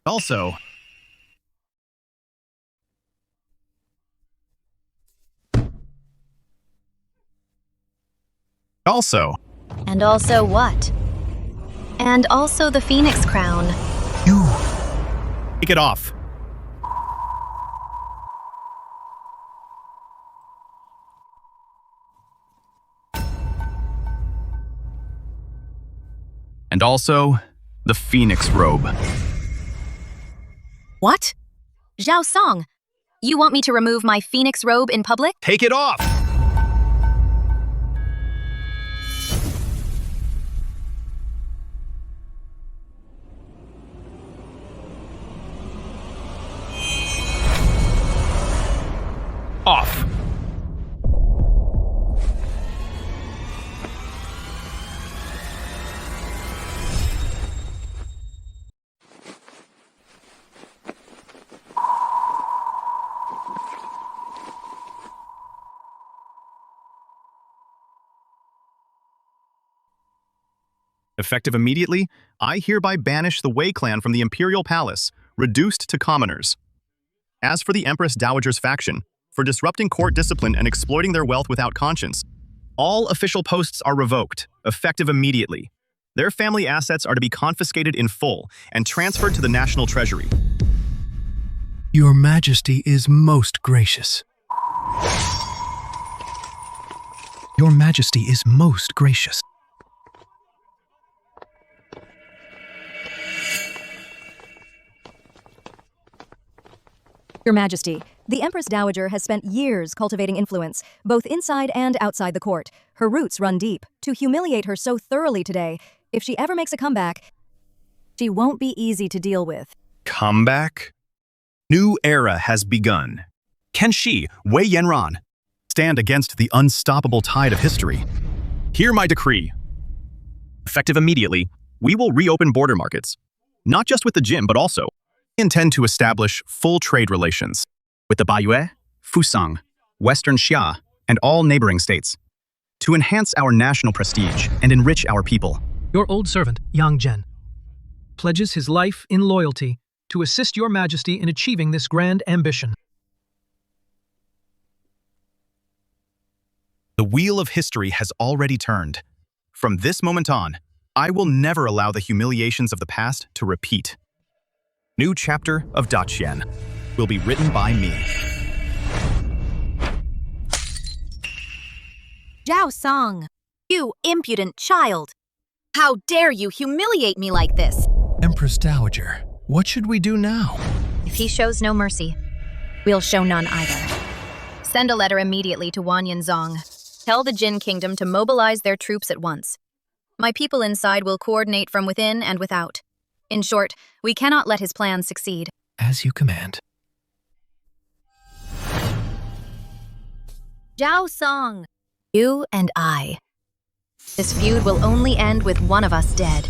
Also, And also what? And also the Phoenix crown. You take it off. And also the Phoenix robe. What? Zhao Song, you want me to remove my Phoenix robe in public? Take it off! Off. Effective immediately, I hereby banish the Wei clan from the imperial palace, reduced to commoners. As for the Empress Dowager's faction, for disrupting court discipline and exploiting their wealth without conscience, all official posts are revoked, effective immediately. Their family assets are to be confiscated in full and transferred to the national treasury. Your Majesty is most gracious. Your Majesty is most gracious. Your Majesty, the Empress Dowager has spent years cultivating influence, both inside and outside the court. Her roots run deep. To humiliate her so thoroughly today, if she ever makes a comeback, she won't be easy to deal with. Comeback? New era has begun. Can she, Wei Yanran, stand against the unstoppable tide of history? Hear my decree. Effective immediately, we will reopen border markets, not just with the Jin, but also we intend to establish full trade relations with the Baiyue, Fusang, Western Xia, and all neighboring states to enhance our national prestige and enrich our people. Your old servant, Yang Zhen, pledges his life in loyalty to assist Your Majesty in achieving this grand ambition. The wheel of history has already turned. From this moment on, I will never allow the humiliations of the past to repeat. New chapter of Daqian will be written by me. Zhao Song, you impudent child! How dare you humiliate me like this? Empress Dowager, what should we do now? If he shows no mercy, we'll show none either. Send a letter immediately to Wan Yanzong. Tell the Jin Kingdom to mobilize their troops at once. My people inside will coordinate from within and without. In short, we cannot let his plans succeed. As you command. Zhao Song, you and I. This feud will only end with one of us dead.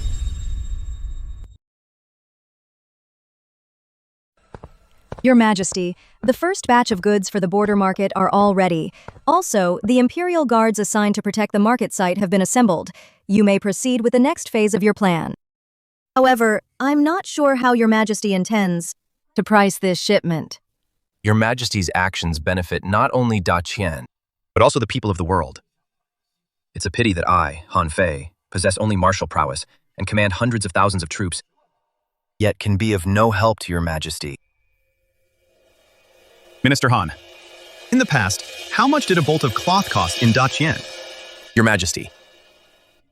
Your Majesty, the first batch of goods for the border market are all ready. Also, the Imperial Guards assigned to protect the market site have been assembled. You may proceed with the next phase of your plan. However, I'm not sure how Your Majesty intends to price this shipment. Your Majesty's actions benefit not only Daqian, but also the people of the world. It's a pity that I, Han Fei, possess only martial prowess and command hundreds of thousands of troops, yet can be of no help to Your Majesty. Minister Han, in the past, how much did a bolt of cloth cost in Daqian? Your Majesty,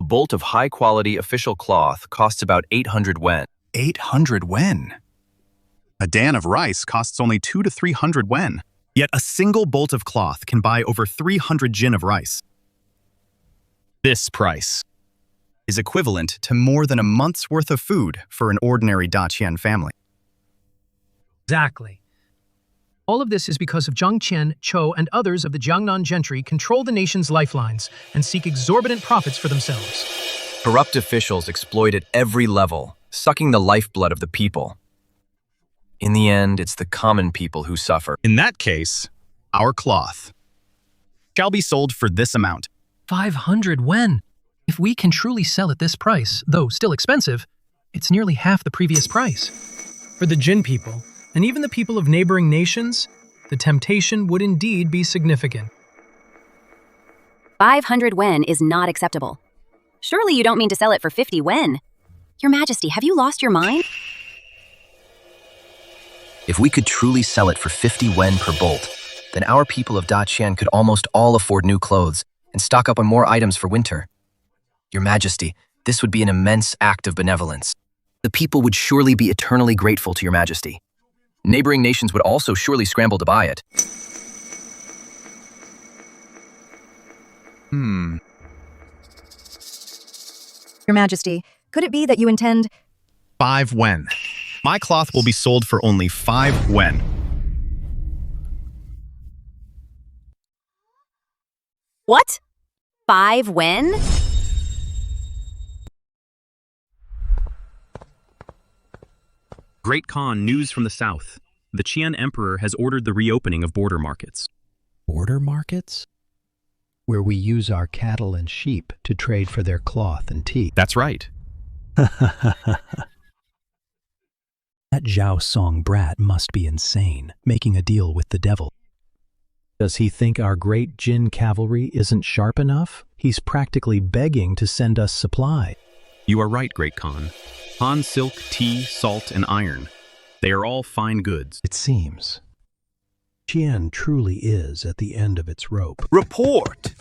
a bolt of high-quality official cloth costs about 800 wen. 800 wen? A dan of rice costs only 200 to 300 wen. Yet a single bolt of cloth can buy over 300 jin of rice. This price is equivalent to more than a month's worth of food for an ordinary Daqian family. Exactly. All of this is because of Zhang Qian, Chou, and others of the Jiangnan gentry control the nation's lifelines and seek exorbitant profits for themselves. Corrupt officials exploit at every level, sucking the lifeblood of the people. In the end, it's the common people who suffer. In that case, our cloth shall be sold for this amount. 500 wen. If we can truly sell at this price, though still expensive, it's nearly half the previous price. For the Jin people, and even the people of neighboring nations, the temptation would indeed be significant. 500 wen is not acceptable. Surely you don't mean to sell it for 50 wen? Your Majesty, have you lost your mind? If we could truly sell it for 50 wen per bolt, then our people of Daqian could almost all afford new clothes and stock up on more items for winter. Your Majesty, this would be an immense act of benevolence. The people would surely be eternally grateful to Your Majesty. Neighboring nations would also surely scramble to buy it. Your Majesty, could it be that you intend 5 wen. My cloth will be sold for only 5 wen. What? 5 wen? Great Khan, news from the south. The Qian Emperor has ordered the reopening of border markets. Border markets? Where we use our cattle and sheep to trade for their cloth and tea. That's right. That Zhao Song brat must be insane, making a deal with the devil. Does he think our great Jin cavalry isn't sharp enough? He's practically begging to send us supply. You are right, Great Khan. Han silk, tea, salt, and iron. They are all fine goods. It seems. Qian truly is at the end of its rope. Report!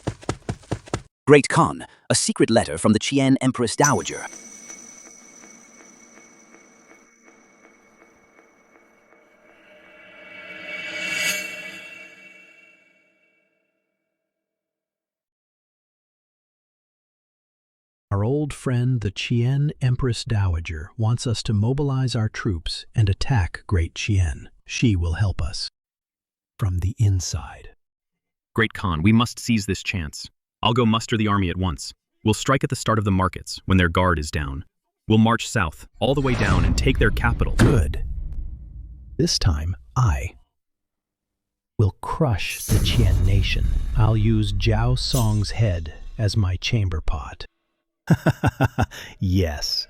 Great Khan, a secret letter from the Qian Empress Dowager. Our old friend, the Qian Empress Dowager, wants us to mobilize our troops and attack Great Qian. She will help us. From the inside. Great Khan, we must seize this chance. I'll go muster the army at once. We'll strike at the start of the markets, when their guard is down. We'll march south, all the way down, and take their capital. Good. This time, I will crush the Qian nation. I'll use Zhao Song's head as my chamber pot. Yes.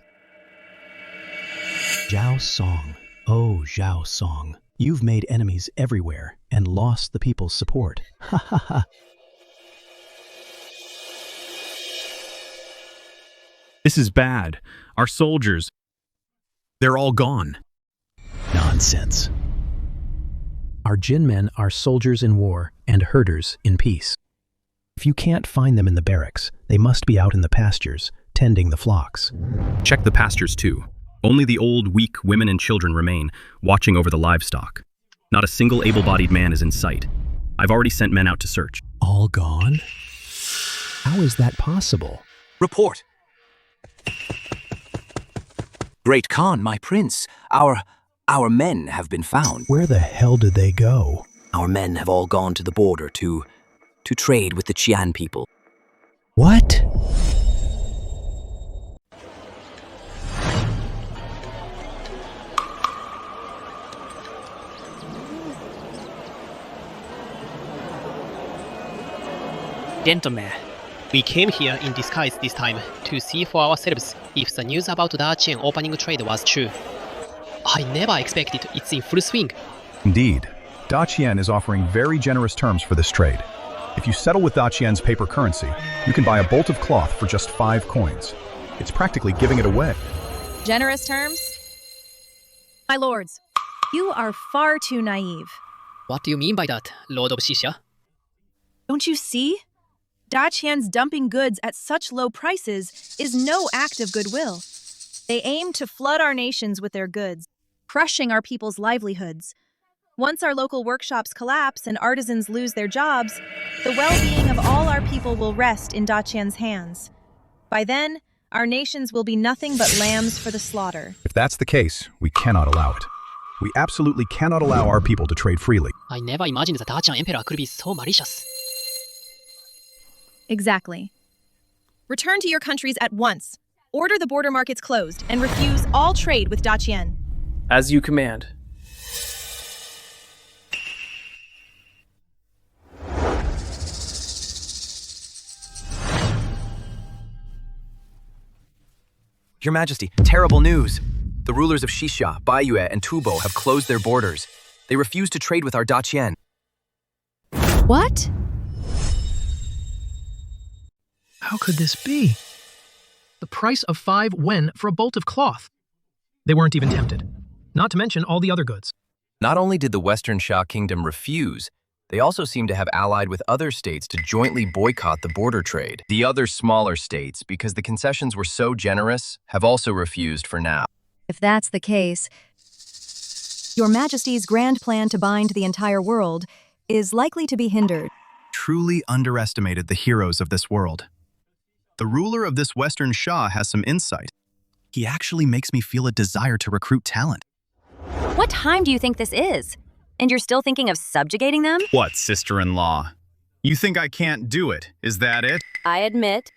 Zhao Song. Oh, Zhao Song. You've made enemies everywhere and lost the people's support. Ha ha ha. This is bad. Our soldiers, they're all gone. Nonsense. Our Jin men are soldiers in war and herders in peace. If you can't find them in the barracks, they must be out in the pastures, tending the flocks. Check the pastures too. Only the old, weak women and children remain, watching over the livestock. Not a single able-bodied man is in sight. I've already sent men out to search. All gone? How is that possible? Report! Great Khan, my prince, our men have been found. Where the hell did they go? Our men have all gone to the border to trade with the Qian people. What? Gentlemen, we came here in disguise this time to see for ourselves if the news about Daqian opening trade was true. I never expected it's in full swing. Indeed, Daqian is offering very generous terms for this trade. If you settle with Daqian's paper currency, you can buy a bolt of cloth for just 5 coins. It's practically giving it away. Generous terms? My lords, you are far too naive. What do you mean by that, Lord of Xixia? Don't you see? Daqian's dumping goods at such low prices is no act of goodwill. They aim to flood our nations with their goods, crushing our people's livelihoods. Once our local workshops collapse and artisans lose their jobs, the well-being of all our people will rest in Daqian's hands. By then, our nations will be nothing but lambs for the slaughter. If that's the case, we cannot allow it. We absolutely cannot allow our people to trade freely. I never imagined the Daqian Emperor could be so malicious. Exactly. Return to your countries at once. Order the border markets closed and refuse all trade with Daqian. As you command. Your Majesty, terrible news. The rulers of Xixia, Baiyue, and Tubo have closed their borders. They refuse to trade with our Daqian. What? How could this be? The price of 5 wen for a bolt of cloth. They weren't even tempted. Not to mention all the other goods. Not only did the Western Xia Kingdom refuse, they also seem to have allied with other states to jointly boycott the border trade. The other smaller states, because the concessions were so generous, have also refused for now. If that's the case, Your Majesty's grand plan to bind the entire world is likely to be hindered. Truly underestimated the heroes of this world. The ruler of this Western Xia has some insight. He actually makes me feel a desire to recruit talent. What time do you think this is? And you're still thinking of subjugating them? What, sister-in-law? You think I can't do it? Is that it? I admit,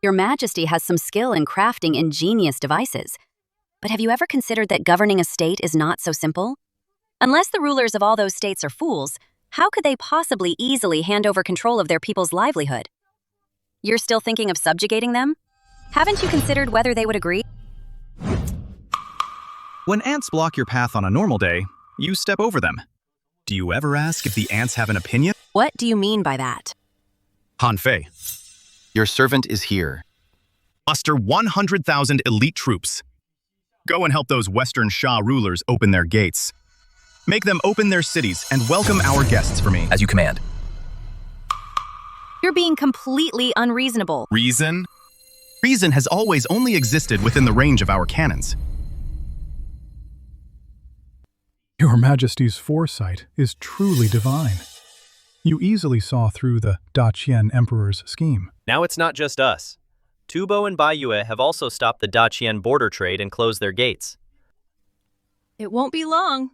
Your Majesty has some skill in crafting ingenious devices. But have you ever considered that governing a state is not so simple? Unless the rulers of all those states are fools, how could they possibly easily hand over control of their people's livelihood? You're still thinking of subjugating them? Haven't you considered whether they would agree? When ants block your path on a normal day, you step over them. Do you ever ask if the ants have an opinion? What do you mean by that? Han Fei, your servant is here. Muster 100,000 elite troops. Go and help those Western Xia rulers open their gates. Make them open their cities and welcome our guests for me. As you command. You're being completely unreasonable. Reason? Reason has always only existed within the range of our cannons. Your Majesty's foresight is truly divine. You easily saw through the Daqian Emperor's scheme. Now it's not just us. Tubo and Baiyue have also stopped the Daqian border trade and closed their gates. It won't be long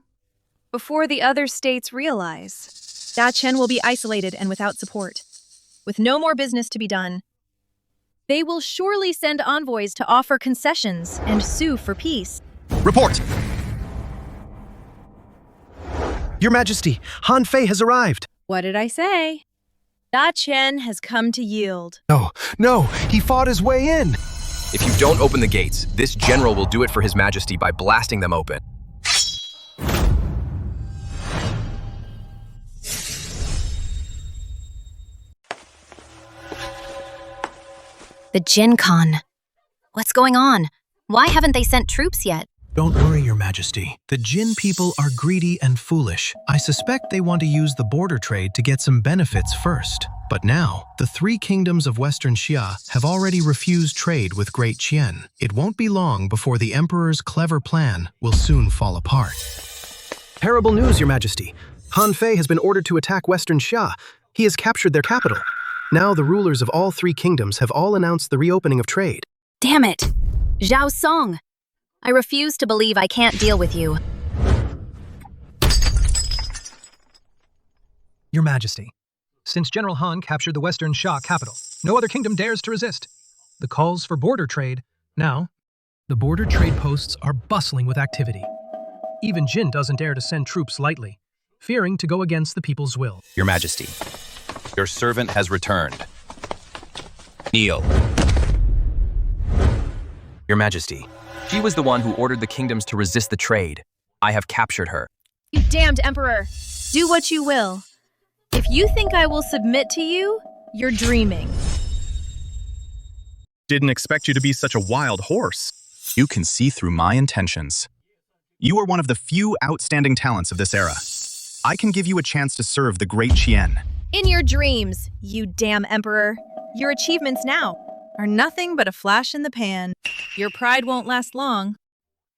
before the other states realize Daqian will be isolated and without support, with no more business to be done. They will surely send envoys to offer concessions and sue for peace. Report! Your Majesty, Han Fei has arrived. What did I say? Daqian has come to yield. No, he fought his way in. If you don't open the gates, this general will do it for His Majesty by blasting them open. The Jin Khan. What's going on? Why haven't they sent troops yet? Don't worry, Your Majesty. The Jin people are greedy and foolish. I suspect they want to use the border trade to get some benefits first. But now, the three kingdoms of Western Xia have already refused trade with Great Qian. It won't be long before the Emperor's clever plan will soon fall apart. Terrible news, Your Majesty. Han Fei has been ordered to attack Western Xia. He has captured their capital. Now the rulers of all three kingdoms have all announced the reopening of trade. Damn it! Zhao Song! I refuse to believe I can't deal with you. Your Majesty, since General Han captured the Western Xia capital, no other kingdom dares to resist. The calls for border trade. Now, the border trade posts are bustling with activity. Even Jin doesn't dare to send troops lightly, fearing to go against the people's will. Your Majesty, your servant has returned. Kneel. Your Majesty, she was the one who ordered the kingdoms to resist the trade. I have captured her. You damned Emperor! Do what you will. If you think I will submit to you, you're dreaming. Didn't expect you to be such a wild horse. You can see through my intentions. You are one of the few outstanding talents of this era. I can give you a chance to serve the Great Qian. In your dreams, you damn Emperor. Your achievements now are nothing but a flash in the pan. Your pride won't last long.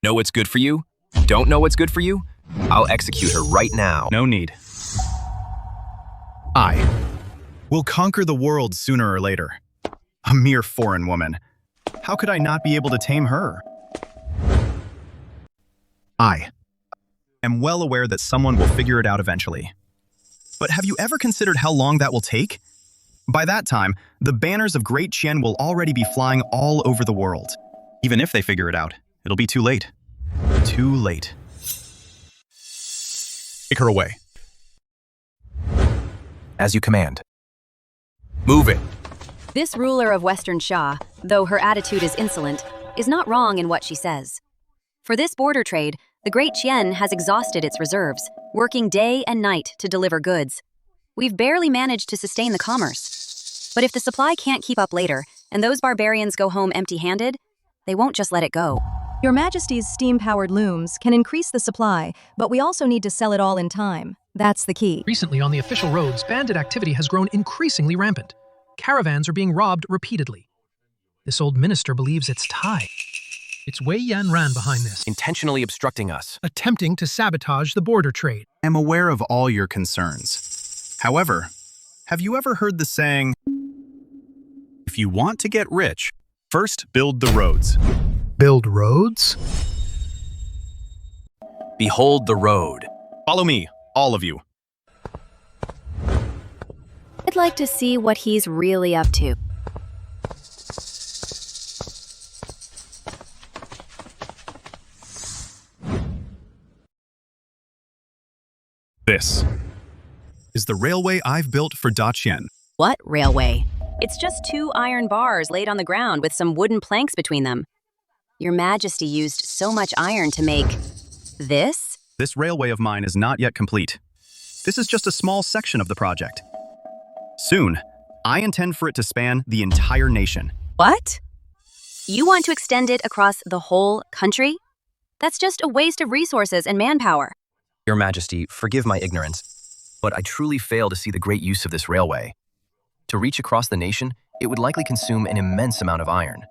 Know what's good for you? Don't know what's good for you? I'll execute her right now. No need. I will conquer the world sooner or later. A mere foreign woman. How could I not be able to tame her? I am well aware that someone will figure it out eventually. But have you ever considered how long that will take? By that time, the banners of Great Qian will already be flying all over the world. Even if they figure it out, it'll be too late. Too late. Take her away. As you command. Move it. This ruler of Western Xia, though her attitude is insolent, is not wrong in what she says. For this border trade, the Great Qian has exhausted its reserves, working day and night to deliver goods. We've barely managed to sustain the commerce. But if the supply can't keep up later, and those barbarians go home empty-handed, they won't just let it go. Your Majesty's steam-powered looms can increase the supply, but we also need to sell it all in time. That's the key. Recently, on the official roads, bandit activity has grown increasingly rampant. Caravans are being robbed repeatedly. This old minister believes it's Tai. It's Wei Yanran behind this. Intentionally obstructing us. Attempting to sabotage the border trade. I'm aware of all your concerns. However, have you ever heard the saying, if you want to get rich, first build the roads? Build roads? Behold the road. Follow me, all of you. I'd like to see what he's really up to. This is the railway I've built for Daqian. What railway? It's just 2 iron bars laid on the ground with some wooden planks between them. Your Majesty used so much iron to make this? This railway of mine is not yet complete. This is just a small section of the project. Soon, I intend for it to span the entire nation. What? You want to extend it across the whole country? That's just a waste of resources and manpower. Your Majesty, forgive my ignorance, but I truly fail to see the great use of this railway. To reach across the nation, it would likely consume an immense amount of iron.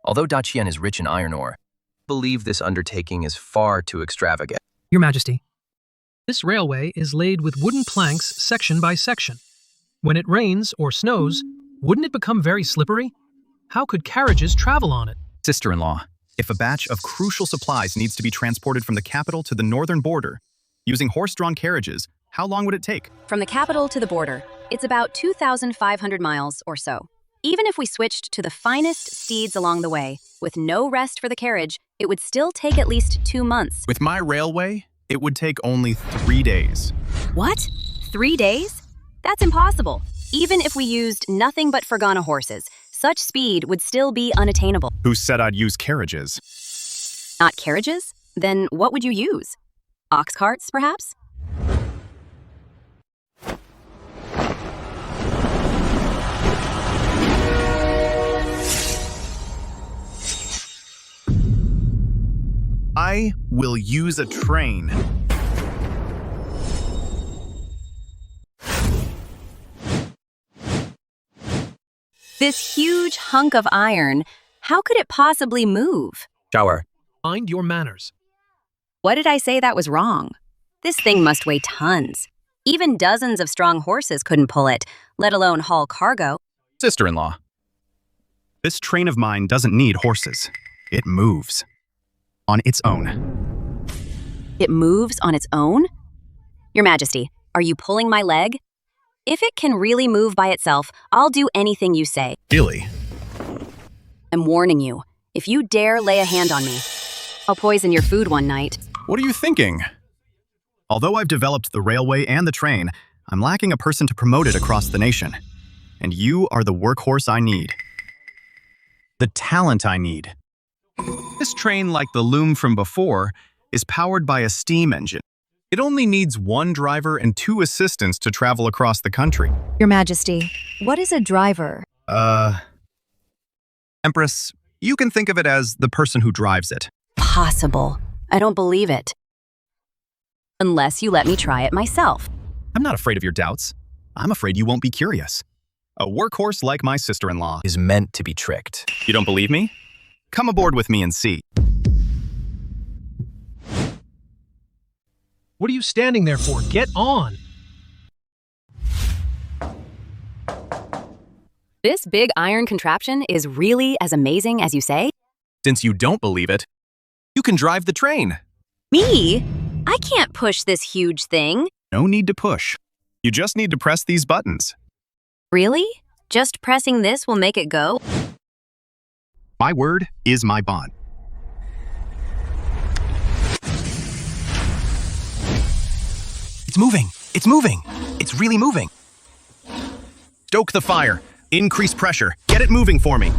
Although Daqian is rich in iron ore, I believe this undertaking is far too extravagant. Your Majesty, this railway is laid with wooden planks section by section. When it rains or snows, wouldn't it become very slippery? How could carriages travel on it? Sister-in-law, if a batch of crucial supplies needs to be transported from the capital to the northern border, using horse-drawn carriages, how long would it take? From the capital to the border, it's about 2,500 miles or so. Even if we switched to the finest steeds along the way, with no rest for the carriage, it would still take at least 2 months. With my railway, it would take only 3 days. What? 3 days? That's impossible. Even if we used nothing but Fergana horses, such speed would still be unattainable. Who said I'd use carriages? Not carriages? Then what would you use? Ox carts, perhaps? I will use a train. This huge hunk of iron, how could it possibly move? Shower. Mind your manners. What did I say that was wrong? This thing must weigh tons. Even dozens of strong horses couldn't pull it, let alone haul cargo. Sister-in-law, this train of mine doesn't need horses. It moves. On its own. It moves on its own? Your Majesty, are you pulling my leg? If it can really move by itself, I'll do anything you say. Really? I'm warning you. If you dare lay a hand on me, I'll poison your food one night. What are you thinking? Although I've developed the railway and the train, I'm lacking a person to promote it across the nation. And you are the workhorse I need. The talent I need. This train, like the loom from before, is powered by a steam engine. It only needs 1 driver and 2 assistants to travel across the country. Your Majesty, what is a driver? Empress, you can think of it as the person who drives it. Possible. I don't believe it. Unless you let me try it myself. I'm not afraid of your doubts. I'm afraid you won't be curious. A workhorse like my sister-in-law Is meant to be tricked. You don't believe me? Come aboard with me and see. What are you standing there for? Get on! This big iron contraption is really as amazing as you say? Since you don't believe it, you can drive the train. Me? I can't push this huge thing. No need to push. You just need to press these buttons. Really? Just pressing this will make it go? My word is my bond. It's moving. It's moving. It's really moving. Stoke the fire. Increase pressure. Get it moving for me.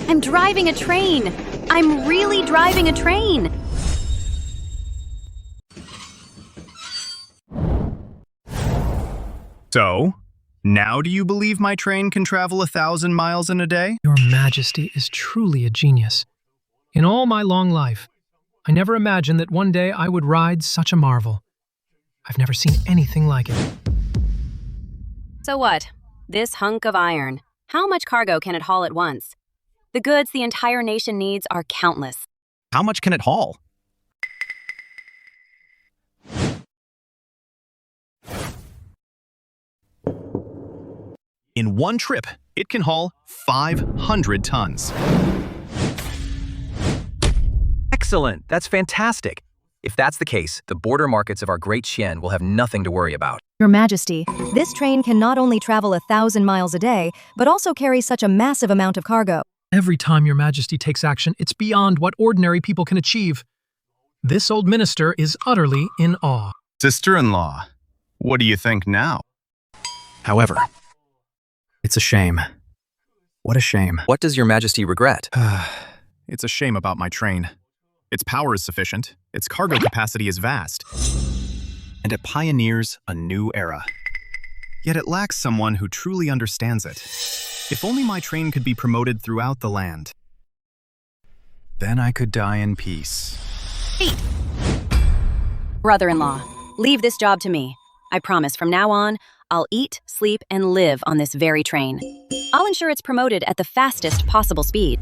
I'm driving a train. I'm really driving a train. So, now do you believe my train can travel 1,000 miles in a day? Your Majesty is truly a genius. In all my long life, I never imagined that one day I would ride such a marvel. I've never seen anything like it. So what? This hunk of iron. How much cargo can it haul at once? The goods the entire nation needs are countless. How much can it haul? In one trip, it can haul 500 tons. Excellent. That's fantastic. If that's the case, the border markets of our Great Qian will have nothing to worry about. Your Majesty, this train can not only travel 1,000 miles a day, but also carry such a massive amount of cargo. Every time Your Majesty takes action, it's beyond what ordinary people can achieve. This old minister is utterly in awe. Sister-in-law, what do you think now? However, it's a shame. What a shame. What does Your Majesty regret? It's a shame about my train. Its power is sufficient, its cargo capacity is vast, and it pioneers a new era. Yet it lacks someone who truly understands it. If only my train could be promoted throughout the land. Then I could die in peace. Brother-in-law, leave this job to me. I promise from now on, I'll eat, sleep, and live on this very train. I'll ensure it's promoted at the fastest possible speed.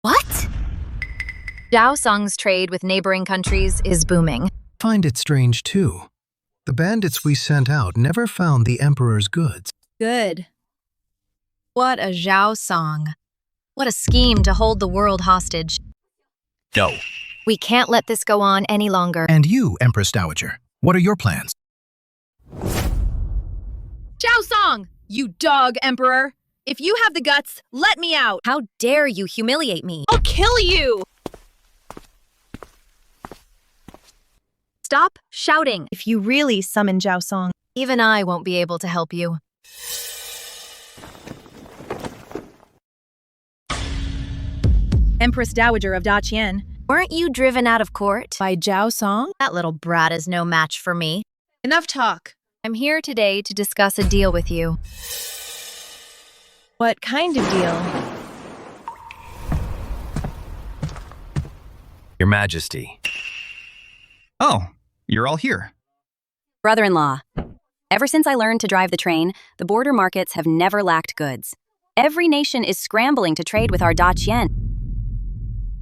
What? Zhao Song's trade with neighboring countries is booming. Find it strange, too. The bandits we sent out never found the Emperor's goods. Good. What a Zhao Song. What a scheme to hold the world hostage. No. We can't let this go on any longer. And you, Empress Dowager, what are your plans? Zhao Song, you dog emperor! If you have the guts, let me out! How dare you humiliate me? I'll kill you! Stop shouting. If you really summon Zhao Song, even I won't be able to help you. Empress Dowager of Qian. Weren't you driven out of court? By Zhao Song? That little brat is no match for me. Enough talk. I'm here today to discuss a deal with you. What kind of deal? Your Majesty. Oh, you're all here. Brother-in-law, ever since I learned to drive the train, the border markets have never lacked goods. Every nation is scrambling to trade with our Qian.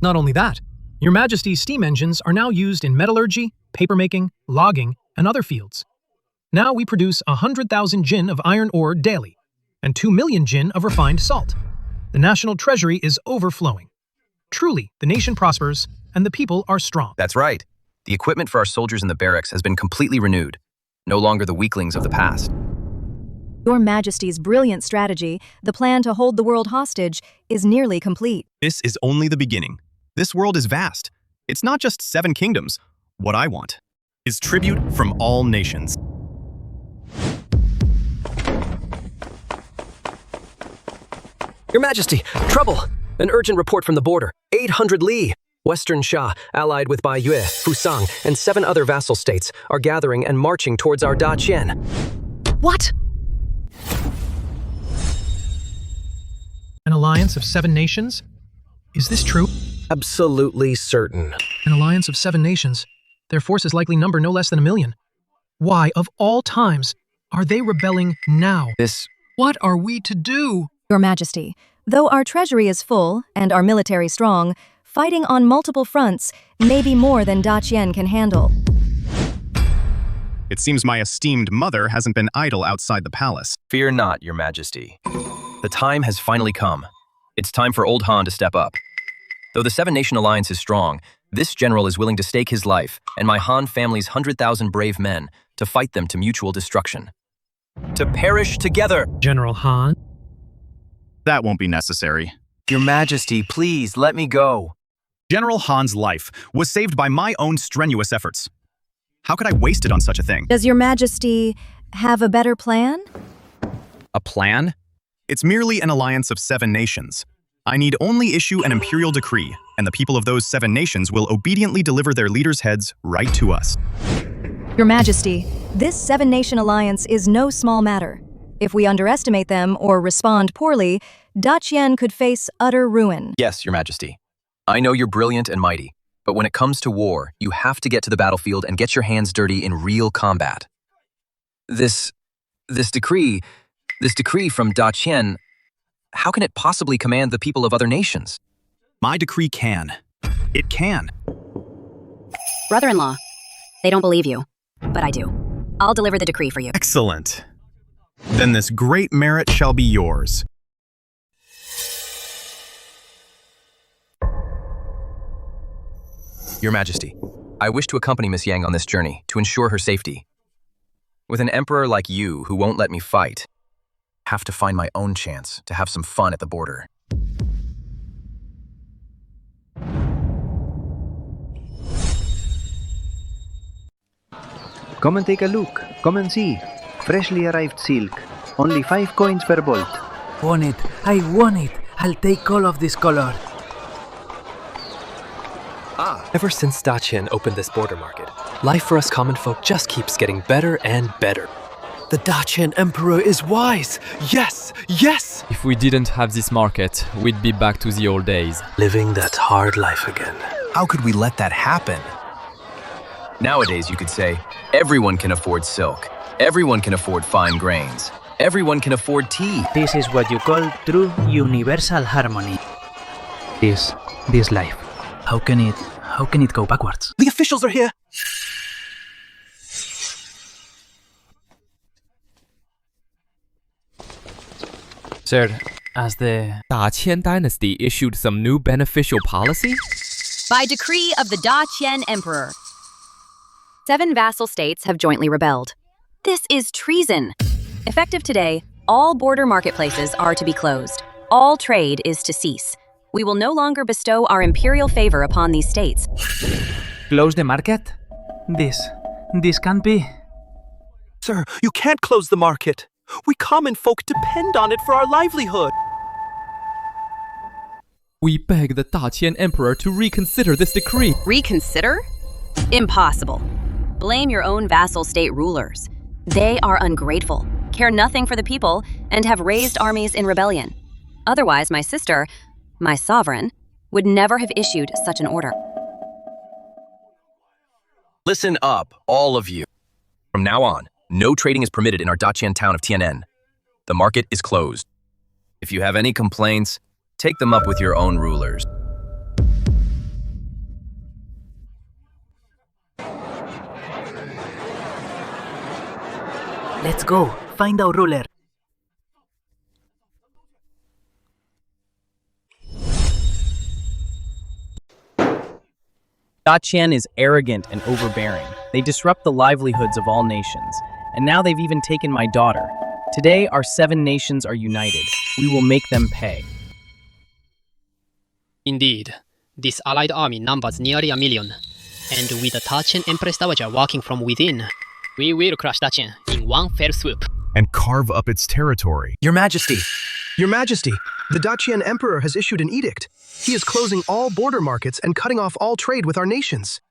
Not only that, Your Majesty's steam engines are now used in metallurgy, papermaking, logging, and other fields. Now we produce 100,000 jin of iron ore daily, and 2 million jin of refined salt. The national treasury is overflowing. Truly, the nation prospers, and the people are strong. That's right. The equipment for our soldiers in the barracks has been completely renewed. No longer the weaklings of the past. Your Majesty's brilliant strategy, the plan to hold the world hostage, is nearly complete. This is only the beginning. This world is vast. It's not just 7 kingdoms. What I want is tribute from all nations. Your Majesty, trouble! An urgent report from the border. 800 li. Western Sha, allied with Bai Yue, Fusang, and 7 other vassal states, are gathering and marching towards our Qian. What? An alliance of 7 nations? Is this true? Absolutely certain. An alliance of 7 nations. Their forces likely number no less than 1 million. Why, of all times, are they rebelling now? What are we to do? Your Majesty, though our treasury is full and our military strong, fighting on multiple fronts may be more than Qian can handle. It seems my esteemed mother hasn't been idle outside the palace. Fear not, Your Majesty. The time has finally come. It's time for Old Han to step up. Though the 7-nation alliance is strong, this general is willing to stake his life and my Han family's 100,000 brave men to fight them to mutual destruction. To perish together! General Han? That won't be necessary. Your Majesty, please let me go. General Han's life was saved by my own strenuous efforts. How could I waste it on such a thing? Does Your Majesty have a better plan? A plan? It's merely an alliance of 7 nations. I need only issue an imperial decree, and the people of those 7 nations will obediently deliver their leaders' heads right to us. Your Majesty, this 7-nation alliance is no small matter. If we underestimate them or respond poorly, Qian could face utter ruin. Yes, Your Majesty. I know you're brilliant and mighty, but when it comes to war, you have to get to the battlefield and get your hands dirty in real combat. This decree from Qian, how can it possibly command the people of other nations? My decree can. It can. Brother-in-law, they don't believe you, but I do. I'll deliver the decree for you. Excellent. Then this great merit shall be yours. Your Majesty, I wish to accompany Miss Yang on this journey to ensure her safety. With an emperor like you who won't let me fight, I have to find my own chance to have some fun at the border. Come and take a look. Come and see. Freshly arrived silk. Only 5 coins per bolt. Want it. I want it. I'll take all of this color. Ever since Daqian opened this border market, life for us common folk just keeps getting better and better. The Daqian Emperor is wise! Yes! Yes! If we didn't have this market, we'd be back to the old days. Living that hard life again. How could we let that happen? Nowadays, you could say, everyone can afford silk. Everyone can afford fine grains. Everyone can afford tea. This is what you call true universal harmony. This life. How can it go backwards? The officials are here! Sir, has the Qian Dynasty issued some new beneficial policy? By decree of the Qian Emperor, 7 vassal states have jointly rebelled. This is treason. Effective today, all border marketplaces are to be closed. All trade is to cease. We will no longer bestow our imperial favor upon these states. Close the market? This can't be. Sir, you can't close the market. We common folk depend on it for our livelihood. We beg the Daqian Emperor to reconsider this decree. Reconsider? Impossible. Blame your own vassal state rulers. They are ungrateful, care nothing for the people, and have raised armies in rebellion. Otherwise, my sister, my sovereign, would never have issued such an order. Listen up, all of you. From now on, no trading is permitted in our Daqian town of Tianen. The market is closed. If you have any complaints, take them up with your own rulers. Let's go. Find our ruler. Daqian is arrogant and overbearing. They disrupt the livelihoods of all nations. And now they've even taken my daughter. Today, our 7 nations are united. We will make them pay. Indeed, this allied army numbers nearly 1 million. And with the Daqian Empress Dowager walking from within, we will crush Daqian in one fell swoop. And carve up its territory. Your Majesty! Your Majesty, the Daqian Emperor has issued an edict. He is closing all border markets and cutting off all trade with our nations.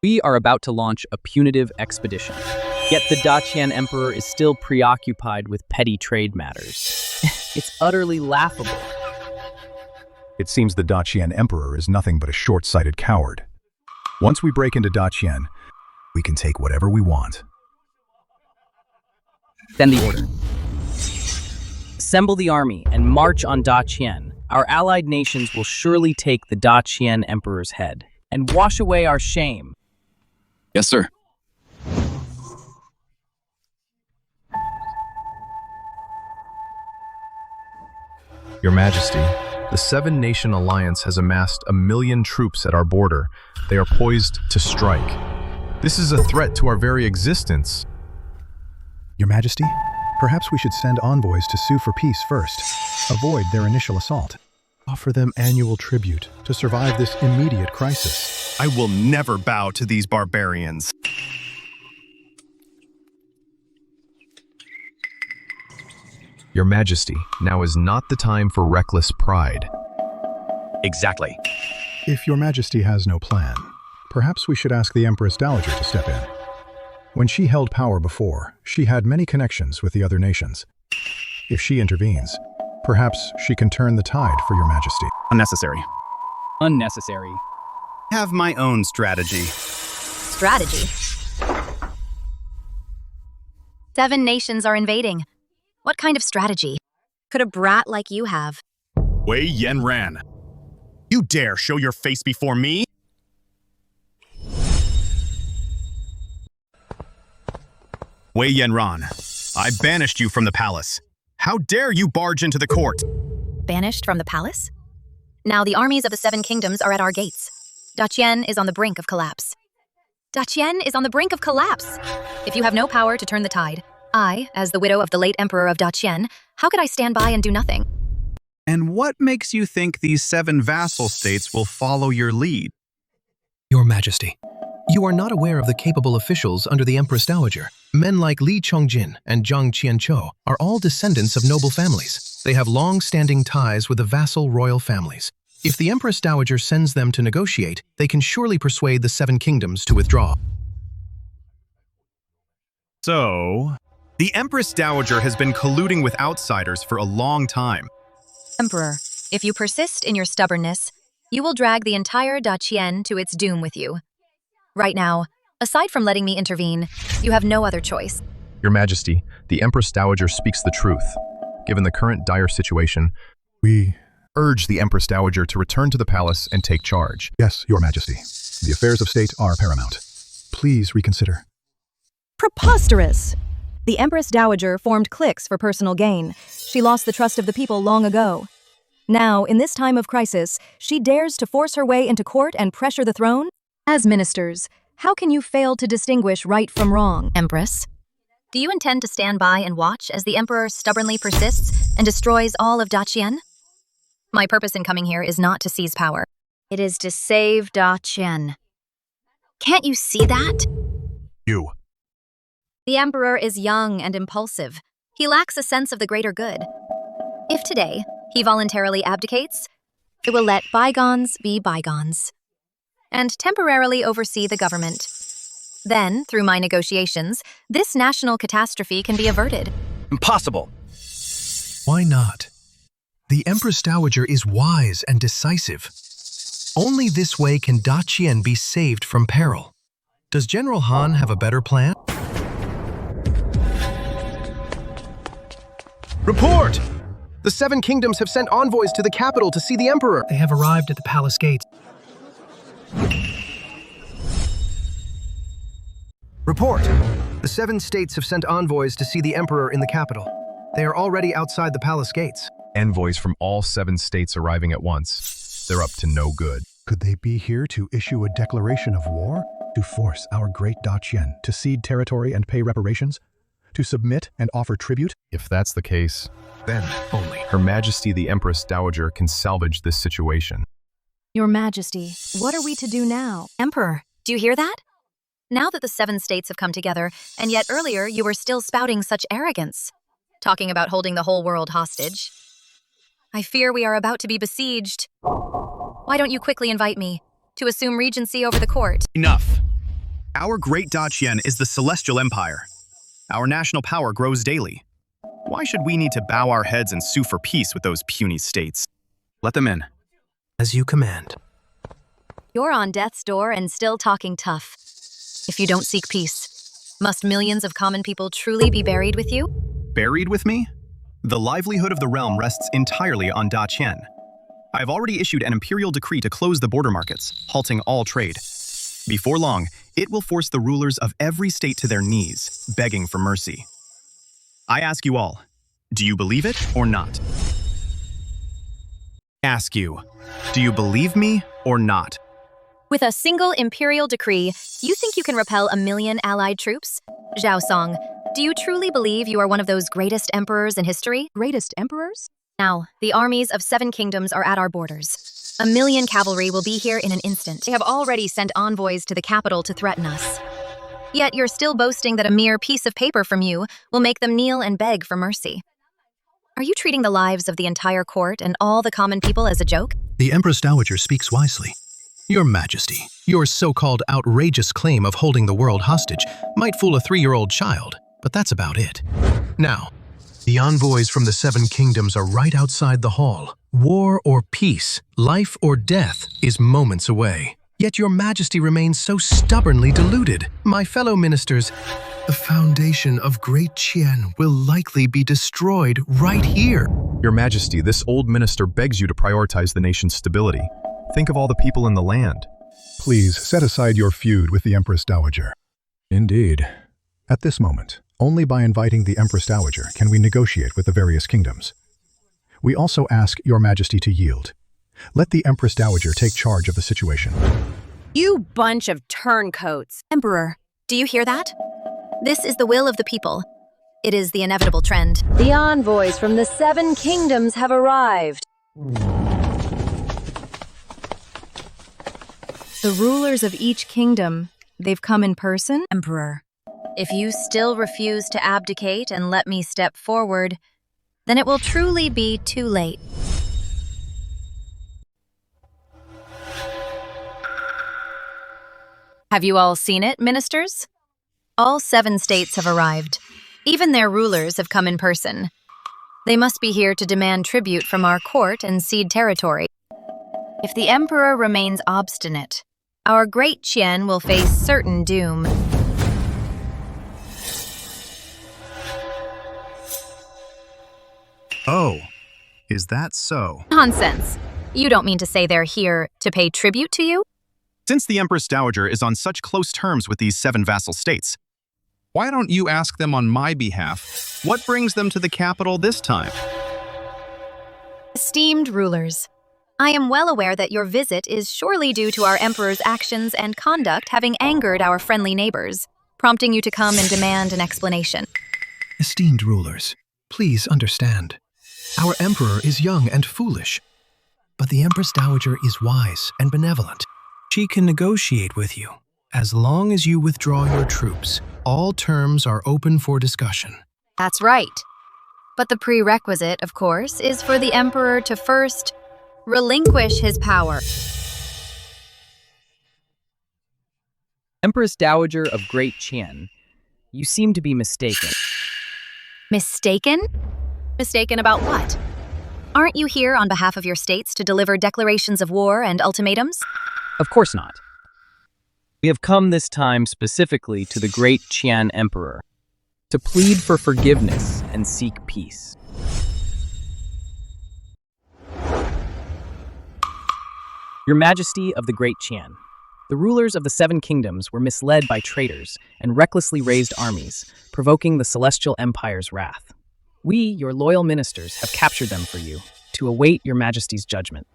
We are about to launch a punitive expedition. Yet the Daqian Emperor is still preoccupied with petty trade matters. It's utterly laughable. It seems the Daqian Emperor is nothing but a short-sighted coward. Once we break into Daqian, we can take whatever we want. Then the order. Assemble the army and march on Daqian. Our allied nations will surely take the Daqian Emperor's head and wash away our shame. Yes, sir. Your Majesty, the 7-nation alliance has amassed 1 million troops at our border. They are poised to strike. This is a threat to our very existence. Your Majesty, perhaps we should send envoys to sue for peace first. Avoid their initial assault. Offer them annual tribute to survive this immediate crisis. I will never bow to these barbarians. Your Majesty, now is not the time for reckless pride. Exactly. If Your Majesty has no plan, perhaps we should ask the Empress Dowager to step in. When she held power before, she had many connections with the other nations. If she intervenes, perhaps she can turn the tide for Your Majesty. Unnecessary. Unnecessary. Have my own strategy. Strategy? 7 nations are invading. What kind of strategy could a brat like you have? Wei Yanran. You dare show your face before me? Wei Yanran, I banished you from the palace. How dare you barge into the court? Banished from the palace? Now the armies of the 7 kingdoms are at our gates. Daqian is on the brink of collapse. Daqian is on the brink of collapse. If you have no power to turn the tide, I, as the widow of the late Emperor of Daqian, how could I stand by and do nothing? And what makes you think these 7 vassal states will follow your lead? Your Majesty, You are not aware of the capable officials under the Empress Dowager. Men like Li Chongjin and Zhang Qianqiu are all descendants of noble families. They have long-standing ties with the vassal royal families. If the Empress Dowager sends them to negotiate, they can surely persuade the Seven Kingdoms to withdraw. So, the Empress Dowager has been colluding with outsiders for a long time. Emperor, if you persist in your stubbornness, you will drag the entire Daqian to its doom with you. Right now, aside from letting me intervene, you have no other choice. Your Majesty, the Empress Dowager speaks the truth. Given the current dire situation, we urge the Empress Dowager to return to the palace and take charge. Yes, Your Majesty. The affairs of state are paramount. Please reconsider. Preposterous! The Empress Dowager formed cliques for personal gain. She lost the trust of the people long ago. Now, in this time of crisis, she dares to force her way into court and pressure the throne? As ministers, how can you fail to distinguish right from wrong? Empress, do you intend to stand by and watch as the Emperor stubbornly persists and destroys all of Daqian? My purpose in coming here is not to seize power. It is to save Daqian. Can't you see that? You. The Emperor is young and impulsive. He lacks a sense of the greater good. If today he voluntarily abdicates, it will let bygones be bygones and temporarily oversee the government. Then, through my negotiations, this national catastrophe can be averted. Impossible. Why not? The Empress Dowager is wise and decisive. Only this way can Daqian be saved from peril. Does General Han have a better plan? Report! The Seven Kingdoms have sent envoys to the capital to see the Emperor. They have arrived at the palace gates. Report! The 7 states have sent envoys to see the Emperor in the capital. They are already outside the palace gates. Envoys from all 7 states arriving at once. They're up to no good. Could they be here to issue a declaration of war? To force our great Daqian to cede territory and pay reparations? To submit and offer tribute? If that's the case, then only Her Majesty the Empress Dowager can salvage this situation. Your Majesty, what are we to do now? Emperor, do you hear that? Now that the 7 states have come together, and yet earlier you were still spouting such arrogance, talking about holding the whole world hostage. I fear we are about to be besieged. Why don't you quickly invite me to assume regency over the court? Enough. Our great Daqian is the Celestial Empire. Our national power grows daily. Why should we need to bow our heads and sue for peace with those puny states? Let them in. As you command. You're on death's door and still talking tough. If you don't seek peace, must millions of common people truly be buried with you? Buried with me? The livelihood of the realm rests entirely on Daqian. I have already issued an imperial decree to close the border markets, halting all trade. Before long, it will force the rulers of every state to their knees, begging for mercy. I ask you all, do you believe it or not? Ask you, do you believe me or not? With a single imperial decree, you think you can repel 1 million allied troops? Zhao Song, do you truly believe you are one of those greatest emperors in history? Greatest emperors? Now, the armies of 7 kingdoms are at our borders. 1 million cavalry will be here in an instant. They have already sent envoys to the capital to threaten us. Yet you're still boasting that a mere piece of paper from you will make them kneel and beg for mercy. Are you treating the lives of the entire court and all the common people as a joke? The Empress Dowager speaks wisely. Your Majesty, your so-called outrageous claim of holding the world hostage might fool a 3-year-old child, but that's about it. Now, the envoys from the 7 kingdoms are right outside the hall. War or peace, life or death is moments away. Yet your Majesty remains so stubbornly deluded. My fellow ministers, the foundation of Great Qian will likely be destroyed right here. Your Majesty, this old minister begs you to prioritize the nation's stability. Think of all the people in the land. Please set aside your feud with the Empress Dowager. Indeed. At this moment, only by inviting the Empress Dowager can we negotiate with the various kingdoms. We also ask your Majesty to yield. Let the Empress Dowager take charge of the situation. You bunch of turncoats. Emperor, do you hear that? This is the will of the people. It is the inevitable trend. The envoys from the 7 kingdoms have arrived. The rulers of each kingdom, They've come in person? Emperor, if you still refuse to abdicate and let me step forward, then it will truly be too late. Have you all seen it, ministers? All 7 states have arrived. Even their rulers have come in person. They must be here to demand tribute from our court and cede territory. If the emperor remains obstinate, our Great Qian will face certain doom. Oh, is that so? Nonsense. You don't mean to say they're here to pay tribute to you? Since the Empress Dowager is on such close terms with these 7 vassal states, why don't you ask them on my behalf? What brings them to the capital this time? Esteemed rulers, I am well aware that your visit is surely due to our emperor's actions and conduct having angered our friendly neighbors, prompting you to come and demand an explanation. Esteemed rulers, please understand. Our emperor is young and foolish, but the Empress Dowager is wise and benevolent. She can negotiate with you. As long as you withdraw your troops, all terms are open for discussion. That's right. But the prerequisite, of course, is for the emperor to first relinquish his power. Empress Dowager of Great Qian, you seem to be mistaken. Mistaken? Mistaken about what? Aren't you here on behalf of your states to deliver declarations of war and ultimatums? Of course not. We have come this time specifically to the Great Qian Emperor to plead for forgiveness and seek peace. Your Majesty of the Great Qian, the rulers of the 7 kingdoms were misled by traitors and recklessly raised armies, provoking the Celestial Empire's wrath. We, your loyal ministers, have captured them for you to await your Majesty's judgment.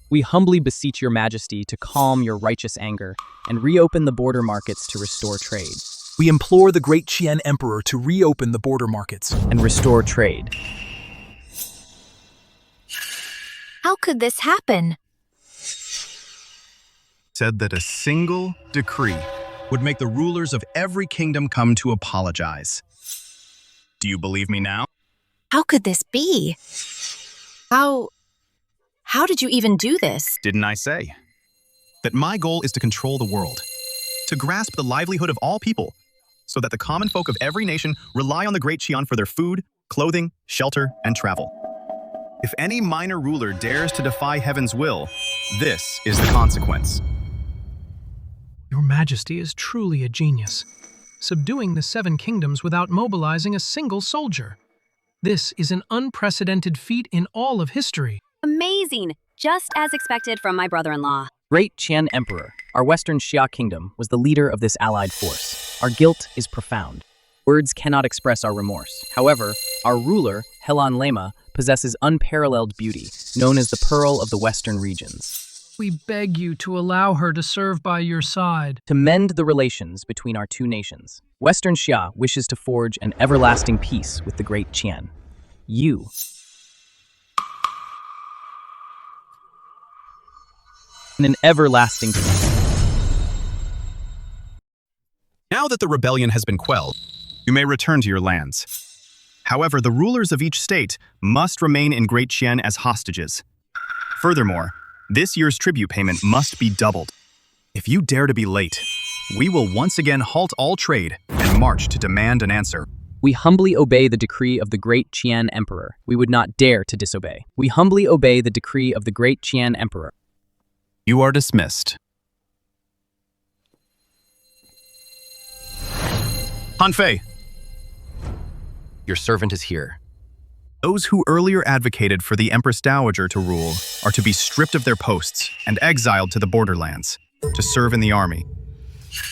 We humbly beseech your Majesty to calm your righteous anger and reopen the border markets to restore trade. We implore the Great Qian Emperor to reopen the border markets and restore trade. How could this happen? Said that a single decree would make the rulers of every kingdom come to apologize. Do you believe me now? How could this be? How did you even do this? Didn't I say? That my goal is to control the world, to grasp the livelihood of all people, so that the common folk of every nation rely on the Great Qian for their food, clothing, shelter, and travel. If any minor ruler dares to defy heaven's will, this is the consequence. Your Majesty is truly a genius, subduing the 7 kingdoms without mobilizing a single soldier. This is an unprecedented feat in all of history. Amazing! Just as expected from my brother-in-law. Great Qian Emperor, our Western Xia Kingdom, was the leader of this allied force. Our guilt is profound. Words cannot express our remorse. However, our ruler, Helan Lema, possesses unparalleled beauty, known as the Pearl of the Western regions. We beg you to allow her to serve by your side. To mend the relations between our 2 nations, Western Xia wishes to forge an everlasting peace with the Great Qian. You an everlasting peace. Now that the rebellion has been quelled, you may return to your lands. However, the rulers of each state must remain in Great Qian as hostages. Furthermore, this year's tribute payment must be doubled. If you dare to be late, we will once again halt all trade and march to demand an answer. We humbly obey the decree of the Great Qian Emperor. We would not dare to disobey. We humbly obey the decree of the Great Qian Emperor. You are dismissed. Han Fei. Your servant is here. Those who earlier advocated for the Empress Dowager to rule are to be stripped of their posts and exiled to the borderlands to serve in the army.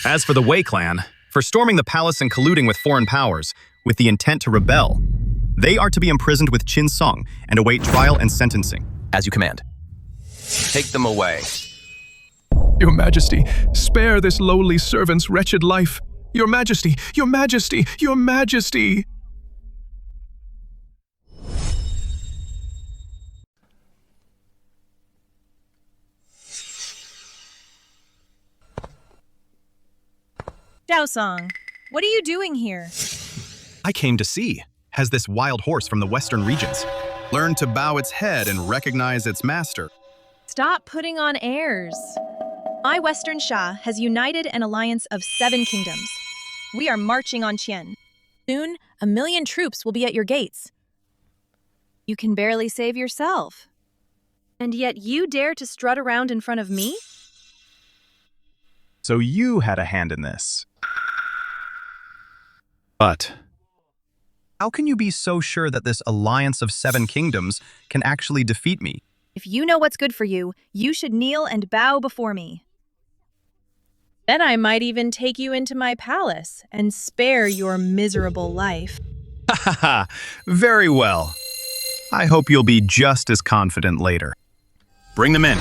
As for the Wei clan, for storming the palace and colluding with foreign powers with the intent to rebel, they are to be imprisoned with Qin Song and await trial and sentencing. As you command. Take them away. Your Majesty, spare this lowly servant's wretched life. Your Majesty, Your Majesty, Your Majesty! Zhao, what are you doing here? I came to see. Has this wild horse from the western regions learned to bow its head and recognize its master? Stop putting on airs. My Western Shah has united an alliance of 7 kingdoms. We are marching on Qian. Soon, 1 million troops will be at your gates. You can barely save yourself. And yet you dare to strut around in front of me? So you had a hand in this. But how can you be so sure that this alliance of 7 kingdoms can actually defeat me? If you know what's good for you, you should kneel and bow before me. Then I might even take you into my palace and spare your miserable life. Ha ha ha! Very well. I hope you'll be just as confident later. Bring them in.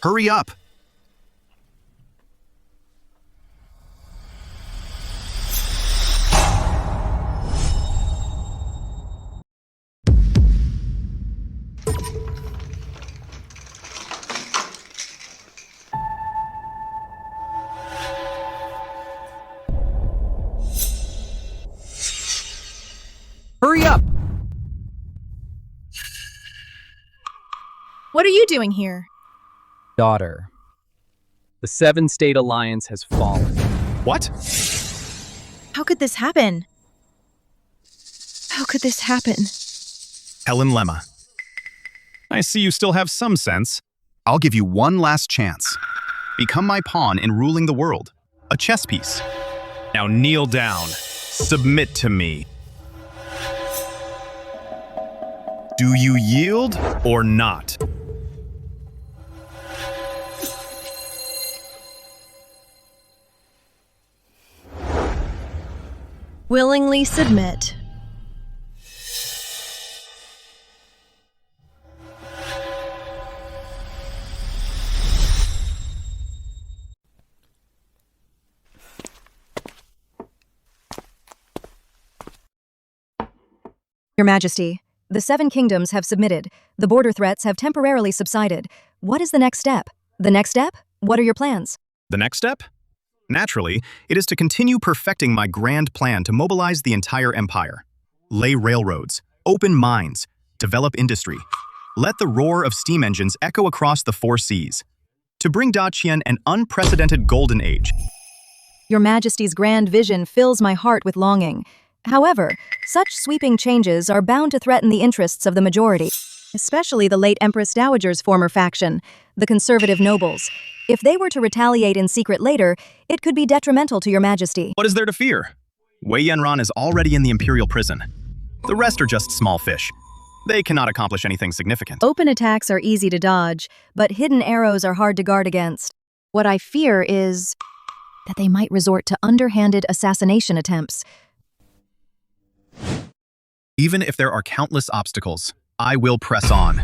Hurry up! Hurry up! What are you doing here? Daughter, the 7-state alliance has fallen. What? How could this happen? How could this happen? Helen Lemma. I see you still have some sense. I'll give you one last chance. Become my pawn in ruling the world. A chess piece. Now kneel down. Submit to me. Do you yield or not? Willingly submit. Your Majesty, the 7 kingdoms have submitted. The border threats have temporarily subsided. What is the next step? The next step? What are your plans? The next step? Naturally, it is to continue perfecting my grand plan to mobilize the entire empire. Lay railroads, open mines, develop industry. Let the roar of steam engines echo across the 4 seas. To bring Daqian an unprecedented golden age. Your Majesty's grand vision fills my heart with longing. However, such sweeping changes are bound to threaten the interests of the majority, especially the late Empress Dowager's former faction, the conservative nobles. If they were to retaliate in secret later, it could be detrimental to Your Majesty. What is there to fear? Wei Yanran is already in the imperial prison. The rest are just small fish. They cannot accomplish anything significant. Open attacks are easy to dodge, but hidden arrows are hard to guard against. What I fear is that they might resort to underhanded assassination attempts. Even if there are countless obstacles, I will press on.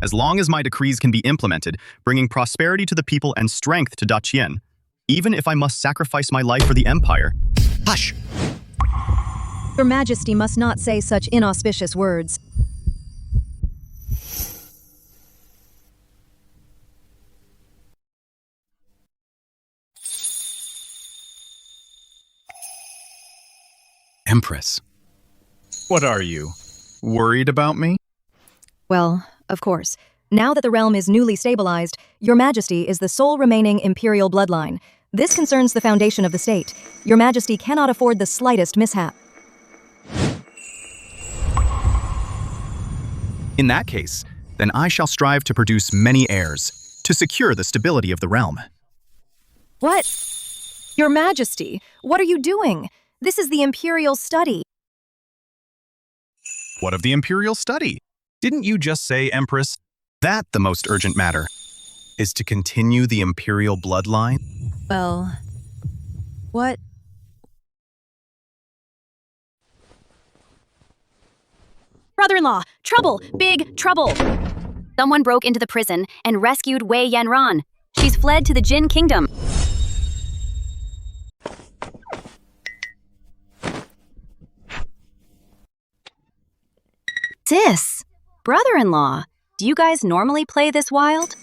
As long as my decrees can be implemented, bringing prosperity to the people and strength to Daqian, even if I must sacrifice my life for the empire. Hush! Your Majesty must not say such inauspicious words. Empress. What are you? Worried about me? Well, of course. Now that the realm is newly stabilized, Your Majesty is the sole remaining imperial bloodline. This concerns the foundation of the state. Your Majesty cannot afford the slightest mishap. In that case, then I shall strive to produce many heirs, to secure the stability of the realm. What? Your Majesty, what are you doing? This is the imperial study. What of the imperial study? Didn't you just say, Empress, that the most urgent matter is to continue the imperial bloodline? Well, what? Brother-in-law, trouble, big trouble. Someone broke into the prison and rescued Wei Yanran. She's fled to the Jin kingdom. Sis, brother-in-law, do you guys normally play this wild?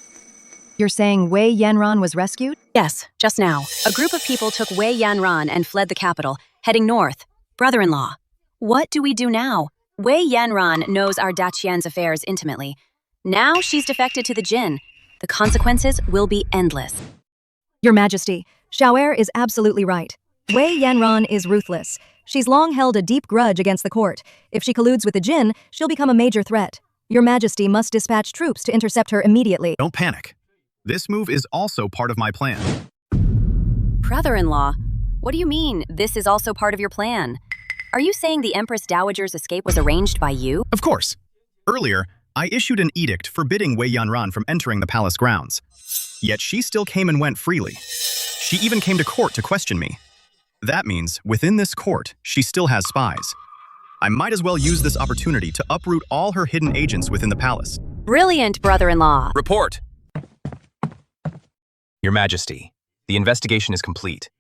You're saying Wei Yanran was rescued? Yes, just now. A group of people took Wei Yanran and fled the capital, heading north. Brother-in-law, what do we do now? Wei Yanran knows our Daqian's affairs intimately. Now she's defected to the Jin. The consequences will be endless. Your Majesty, Xiao'er is absolutely right. Wei Yanran is ruthless. She's long held a deep grudge against the court. If she colludes with the Jin, she'll become a major threat. Your Majesty must dispatch troops to intercept her immediately. Don't panic. This move is also part of my plan. Brother-in-law, what do you mean, this is also part of your plan? Are you saying the Empress Dowager's escape was arranged by you? Of course. Earlier, I issued an edict forbidding Wei Yanran from entering the palace grounds. Yet she still came and went freely. She even came to court to question me. That means, within this court, she still has spies. I might as well use this opportunity to uproot all her hidden agents within the palace. Brilliant, brother-in-law. Report! Your Majesty, the investigation is complete.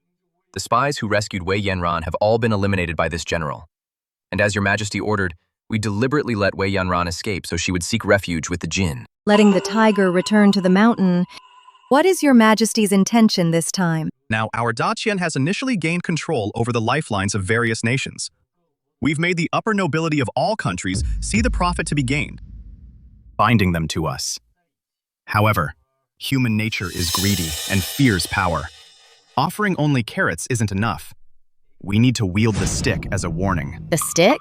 The spies who rescued Wei Yanran have all been eliminated by this general. And as Your Majesty ordered, we deliberately let Wei Yanran escape so she would seek refuge with the Jin. Letting the tiger return to the mountain. What is Your Majesty's intention this time? Now, our Daqian has initially gained control over the lifelines of various nations. We've made the upper nobility of all countries see the profit to be gained, binding them to us. However, human nature is greedy and fears power. Offering only carrots isn't enough. We need to wield the stick as a warning. The stick?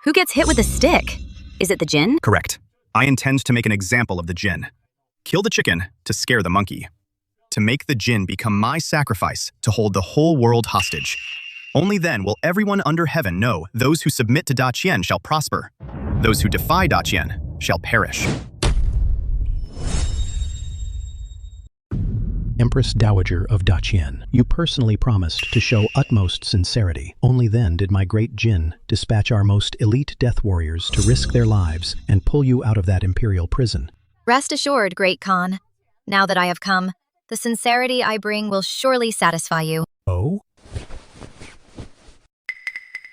Who gets hit with the stick? Is it the Jin? Correct. I intend to make an example of the Jin. Kill the chicken to scare the monkey. To make the Jin become my sacrifice to hold the whole world hostage. Only then will everyone under heaven know those who submit to Daqian shall prosper. Those who defy Daqian shall perish. Empress Dowager of Daqian, you personally promised to show utmost sincerity. Only then did my Great Jin dispatch our most elite death warriors to risk their lives and pull you out of that imperial prison. Rest assured, Great Khan. Now that I have come, the sincerity I bring will surely satisfy you. Oh?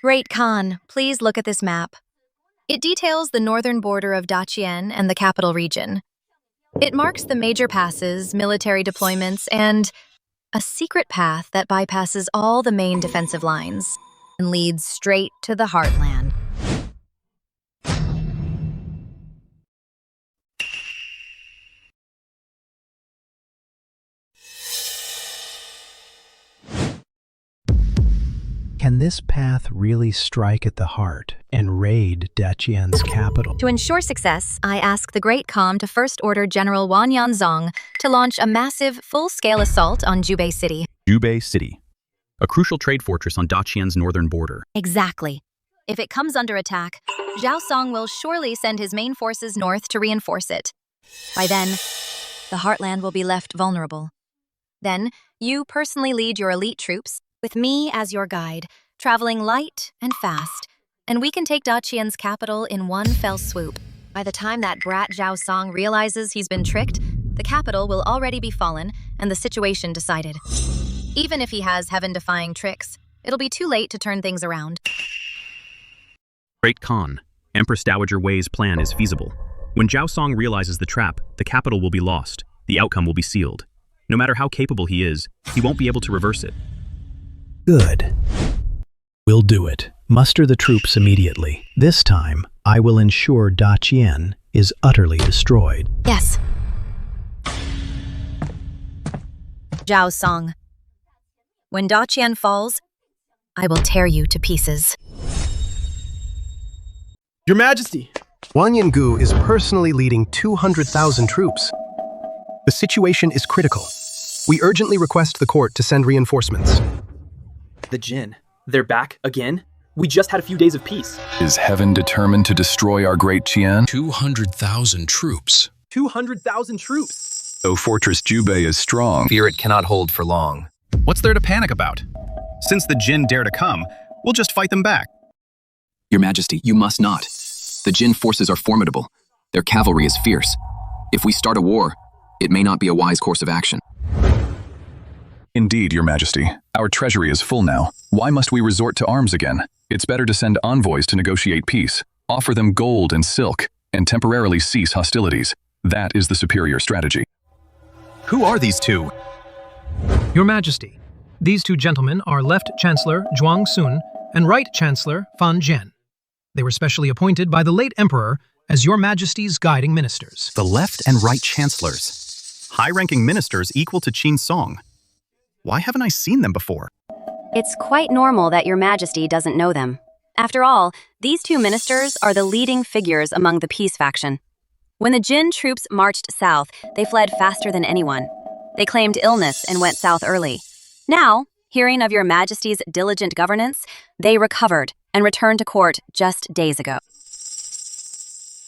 Great Khan, please look at this map. It details the northern border of Daqian and the capital region. It marks the major passes, military deployments, and a secret path that bypasses all the main defensive lines and leads straight to the heartland. Can this path really strike at the heart and raid Daqian's capital? To ensure success, I ask the Great Khan to first order General Wang Yanzong to launch a massive, full-scale assault on Jubei City. Jubei City, a crucial trade fortress on Daqian's northern border. Exactly. If it comes under attack, Zhao Song will surely send his main forces north to reinforce it. By then, the heartland will be left vulnerable. Then, you personally lead your elite troops, with me as your guide, traveling light and fast, and we can take Daqian's capital in one fell swoop. By the time that brat Zhao Song realizes he's been tricked, the capital will already be fallen and the situation decided. Even if he has heaven-defying tricks, it'll be too late to turn things around. Great Khan, Empress Dowager Wei's plan is feasible. When Zhao Song realizes the trap, the capital will be lost. The outcome will be sealed. No matter how capable he is, he won't be able to reverse it. Good. We'll do it. Muster the troops immediately. This time, I will ensure Daqian is utterly destroyed. Yes. Zhao Song. When Daqian falls, I will tear you to pieces. Your Majesty! Wang Yinggu is personally leading 200,000 troops. The situation is critical. We urgently request the court to send reinforcements. The Jin. They're back again? We just had a few days of peace. Is heaven determined to destroy our Great Qian? 200,000 troops. 200,000 troops! Though Fortress Jubei is strong, fear it cannot hold for long. What's there to panic about? Since the Jin dare to come, we'll just fight them back. Your Majesty, you must not. The Jin forces are formidable. Their cavalry is fierce. If we start a war, it may not be a wise course of action. Indeed, Your Majesty. Our treasury is full now. Why must we resort to arms again? It's better to send envoys to negotiate peace, offer them gold and silk, and temporarily cease hostilities. That is the superior strategy. Who are these two? Your Majesty, these two gentlemen are Left Chancellor Zhuang Sun and Right Chancellor Fan Jian. They were specially appointed by the late Emperor as Your Majesty's guiding ministers. The left and right chancellors. High-ranking ministers equal to Qin Song. Why haven't I seen them before? It's quite normal that Your Majesty doesn't know them. After all, these two ministers are the leading figures among the peace faction. When the Jin troops marched south, they fled faster than anyone. They claimed illness and went south early. Now, hearing of Your Majesty's diligent governance, they recovered and returned to court just days ago.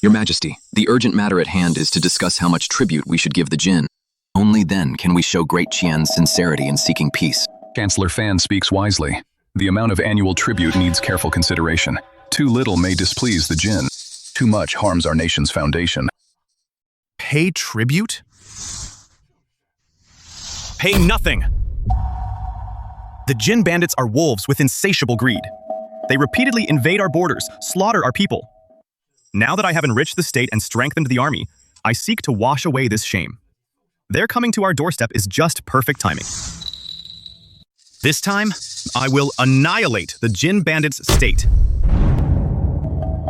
Your Majesty, the urgent matter at hand is to discuss how much tribute we should give the Jin. Only then can we show Great Qian's sincerity in seeking peace. Chancellor Fan speaks wisely. The amount of annual tribute needs careful consideration. Too little may displease the Jin. Too much harms our nation's foundation. Pay tribute? Pay nothing! The Jin bandits are wolves with insatiable greed. They repeatedly invade our borders, slaughter our people. Now that I have enriched the state and strengthened the army, I seek to wash away this shame. Their coming to our doorstep is just perfect timing. This time, I will annihilate the Jin bandits' state.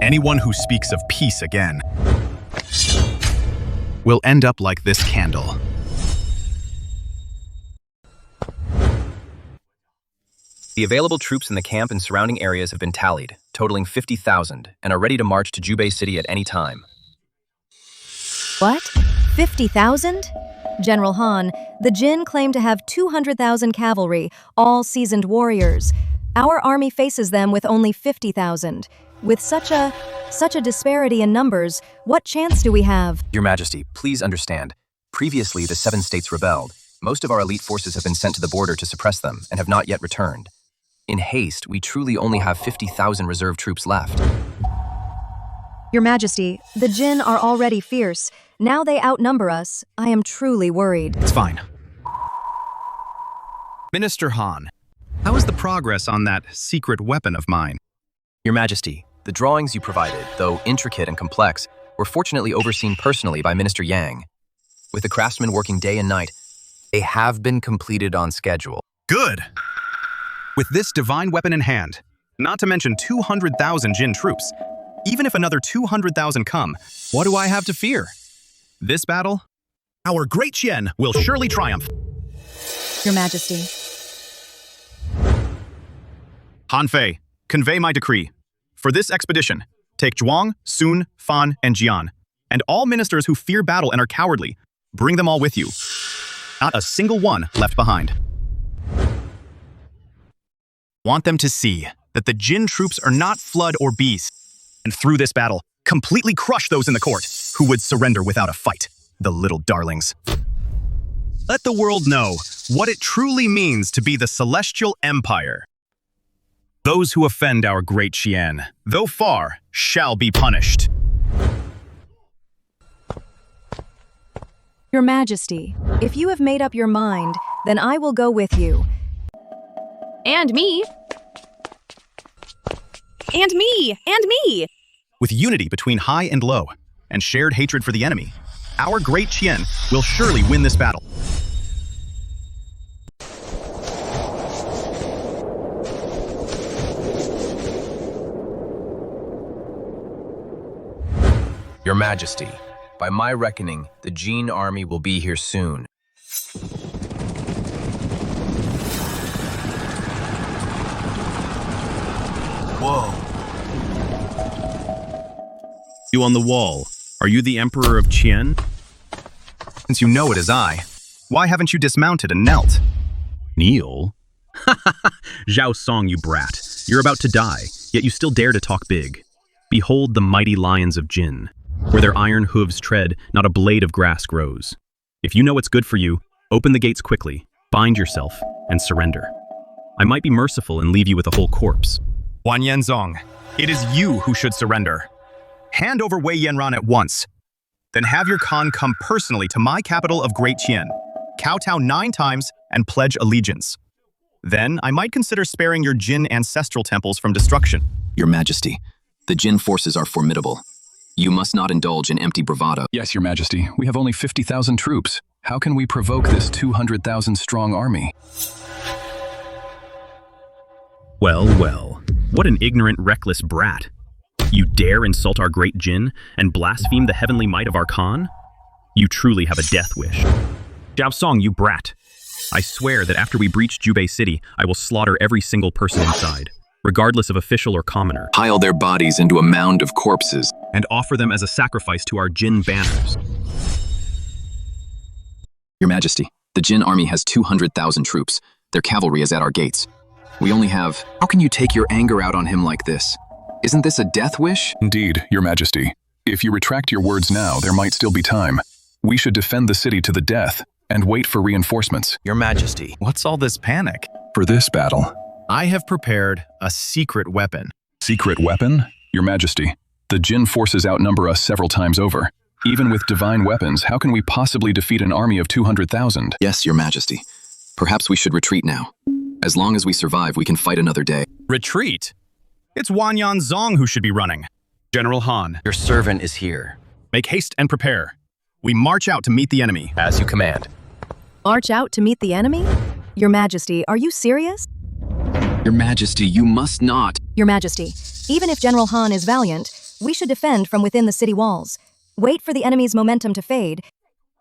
Anyone who speaks of peace again will end up like this candle. The available troops in the camp and surrounding areas have been tallied, totaling 50,000, and are ready to march to Jubei City at any time. What? 50,000? General Han, the Jin claim to have 200,000 cavalry, all seasoned warriors. Our army faces them with only 50,000. With such a disparity in numbers, what chance do we have? Your Majesty, please understand. Previously, the 7 states rebelled. Most of our elite forces have been sent to the border to suppress them and have not yet returned. In haste, we truly only have 50,000 reserve troops left. Your Majesty, the Jin are already fierce. Now they outnumber us. I am truly worried. It's fine. Minister Han, how is the progress on that secret weapon of mine? Your Majesty, the drawings you provided, though intricate and complex, were fortunately overseen personally by Minister Yang. With the craftsmen working day and night, they have been completed on schedule. Good! With this divine weapon in hand, not to mention 200,000 Jin troops, even if another 200,000 come, what do I have to fear? This battle, our Great Qian will surely triumph. Your Majesty. Han Fei, convey my decree. For this expedition, take Zhuang, Sun, Fan, and Jian, and all ministers who fear battle and are cowardly. Bring them all with you. Not a single one left behind. Want them to see that the Jin troops are not flood or beasts, and through this battle, completely crush those in the court who would surrender without a fight, the little darlings. Let the world know what it truly means to be the Celestial Empire. Those who offend our Great Qian, though far, shall be punished. Your Majesty, if you have made up your mind, then I will go with you. And me. And me. And me. With unity between high and low, and shared hatred for the enemy, our Great Qian will surely win this battle. Your Majesty, by my reckoning, the Jin army will be here soon. Whoa. You on the wall, are you the Emperor of Qian? Since you know it is I, why haven't you dismounted and knelt? Kneel? Zhao Song, you brat. You're about to die, yet you still dare to talk big. Behold the mighty lions of Jin. Where their iron hooves tread, not a blade of grass grows. If you know what's good for you, open the gates quickly, bind yourself, and surrender. I might be merciful and leave you with a whole corpse. Wan Yenzong, it is you who should surrender. Hand over Wei Yanran at once. Then have your Khan come personally to my capital of Great Qian, kowtow 9 times, and pledge allegiance. Then I might consider sparing your Jin ancestral temples from destruction. Your Majesty, the Jin forces are formidable. You must not indulge in empty bravado. Yes, Your Majesty. We have only 50,000 troops. How can we provoke this 200,000-strong army? Well, well. What an ignorant, reckless brat. You dare insult our Great Jin and blaspheme the heavenly might of our Khan? You truly have a death wish. Zhao Song, you brat. I swear that after we breach Jubei City, I will slaughter every single person inside, regardless of official or commoner. Pile their bodies into a mound of corpses. And offer them as a sacrifice to our Jin banners. Your Majesty, the Jin army has 200,000 troops. Their cavalry is at our gates. We only have... How can you take your anger out on him like this? Isn't this a death wish? Indeed, Your Majesty. If you retract your words now, there might still be time. We should defend the city to the death and wait for reinforcements. Your Majesty, what's all this panic? For this battle. I have prepared a secret weapon. Secret weapon? Your Majesty, the Jin forces outnumber us several times over. Even with divine weapons, how can we possibly defeat an army of 200,000? Yes, Your Majesty. Perhaps we should retreat now. As long as we survive, we can fight another day. Retreat? It's Wanyan Zong who should be running. General Han. Your servant is here. Make haste and prepare. We march out to meet the enemy. As you command. March out to meet the enemy? Your Majesty, are you serious? Your Majesty, you must not. Your Majesty, even if General Han is valiant, we should defend from within the city walls. Wait for the enemy's momentum to fade,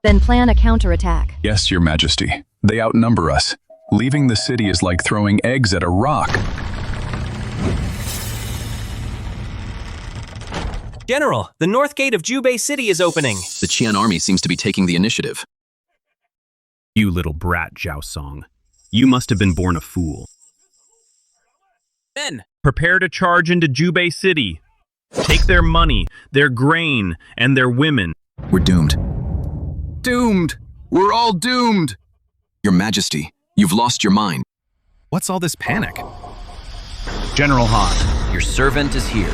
then plan a counterattack. Yes, Your Majesty. They outnumber us. Leaving the city is like throwing eggs at a rock. General, the north gate of Jubei City is opening. The Qian army seems to be taking the initiative. You little brat, Zhao Song. You must have been born a fool. Men, prepare to charge into Jubei City. Take their money, their grain, and their women. We're doomed. Doomed! We're all doomed! Your Majesty, you've lost your mind. What's all this panic? General Han. Your servant is here.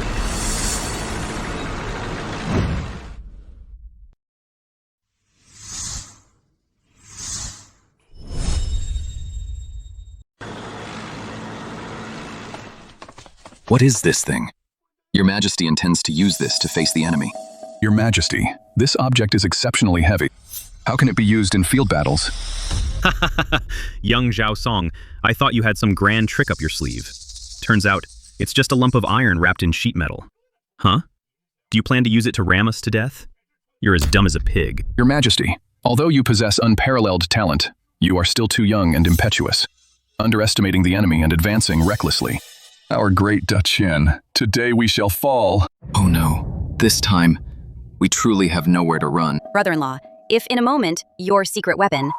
What is this thing? Your Majesty intends to use this to face the enemy. Your Majesty, this object is exceptionally heavy. How can it be used in field battles? Young Zhao Song, I thought you had some grand trick up your sleeve. Turns out, it's just a lump of iron wrapped in sheet metal. Huh? Do you plan to use it to ram us to death? You're as dumb as a pig. Your Majesty, although you possess unparalleled talent, you are still too young and impetuous, underestimating the enemy and advancing recklessly. Our great Qian, today we shall fall. Oh no, this time, we truly have nowhere to run. Brother-in-law, if in a moment, your secret weapon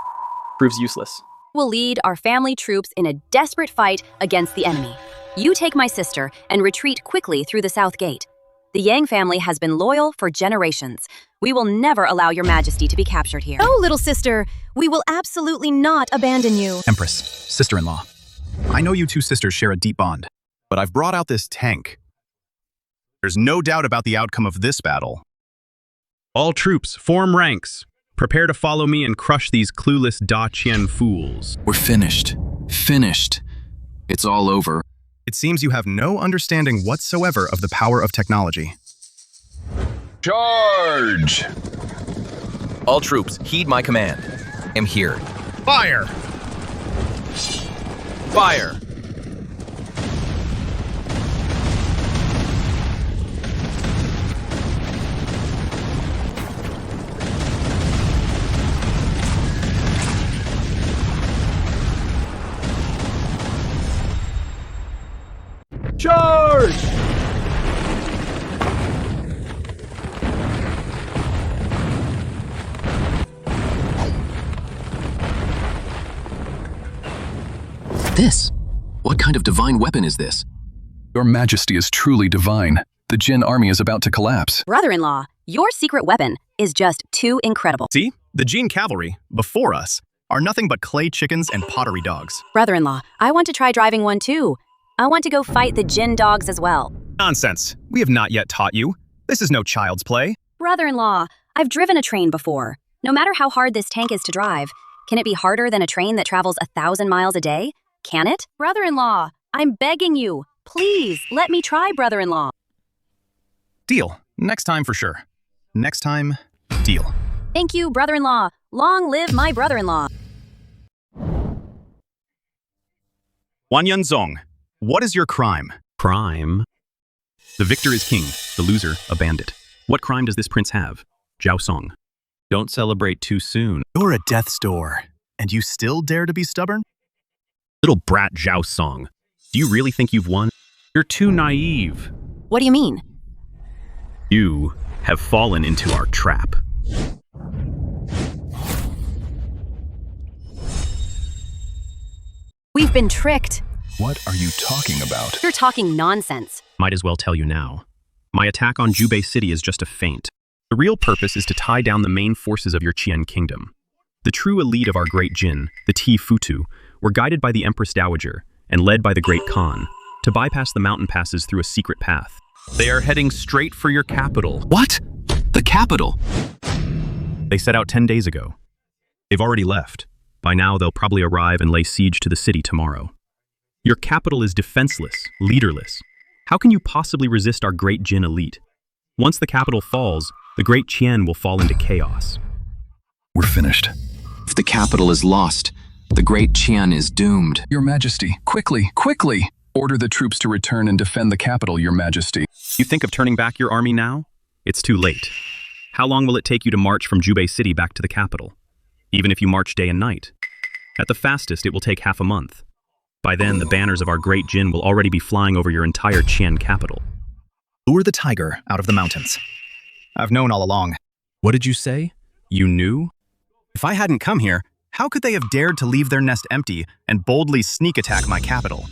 proves useless, will lead our family troops in a desperate fight against the enemy. You take my sister and retreat quickly through the south gate. The Yang family has been loyal for generations. We will never allow your majesty to be captured here. Oh, little sister, we will absolutely not abandon you. Empress, sister-in-law, I know you two sisters share a deep bond, but I've brought out this tank. There's no doubt about the outcome of this battle. All troops, form ranks. Prepare to follow me and crush these clueless Da Qian fools. We're finished. Finished. It's all over. It seems you have no understanding whatsoever of the power of technology. Charge! All troops, heed my command. Am here. Fire! Fire! Charge! This? What kind of divine weapon is this? Your Majesty is truly divine. The Jin army is about to collapse. Brother-in-law, your secret weapon is just too incredible. See? The Jin cavalry, before us, are nothing but clay chickens and pottery dogs. Brother-in-law, I want to try driving one too. I want to go fight the Jin dogs as well. Nonsense. We have not yet taught you. This is no child's play. Brother-in-law, I've driven a train before. No matter how hard this tank is to drive, can it be harder than a train that travels 1,000 miles a day? Can it? Brother-in-law, I'm begging you. Please, let me try, brother-in-law. Deal. Next time for sure. Next time, deal. Thank you, brother-in-law. Long live my brother-in-law. Wanyanzong, what is your crime? Crime? The victor is king, the loser a bandit. What crime does this prince have? Zhao Song. Don't celebrate too soon. You're at death's door, and you still dare to be stubborn? Little brat Zhao Song. Do you really think you've won? You're too naive. What do you mean? You have fallen into our trap. We've been tricked. What are you talking about? You're talking nonsense. Might as well tell you now. My attack on Jubei City is just a feint. The real purpose is to tie down the main forces of your Qian kingdom. The true elite of our Great Jin, the Ti Futu, were guided by the Empress Dowager and led by the Great Khan to bypass the mountain passes through a secret path. They are heading straight for your capital. What? The capital? They set out 10 days ago. They've already left. By now, they'll probably arrive and lay siege to the city tomorrow. Your capital is defenseless, leaderless. How can you possibly resist our Great Jin elite? Once the capital falls, the Great Qian will fall into chaos. We're finished. If the capital is lost, the Great Qian is doomed. Your Majesty, quickly, quickly! Order the troops to return and defend the capital, Your Majesty. You think of turning back your army now? It's too late. How long will it take you to march from Jubei City back to the capital? Even if you march day and night? At the fastest, it will take half a month. By then, the banners of our Great Jin will already be flying over your entire Qian capital. Lure the tiger out of the mountains. I've known all along. What did you say? You knew? If I hadn't come here, how could they have dared to leave their nest empty and boldly sneak attack my capital?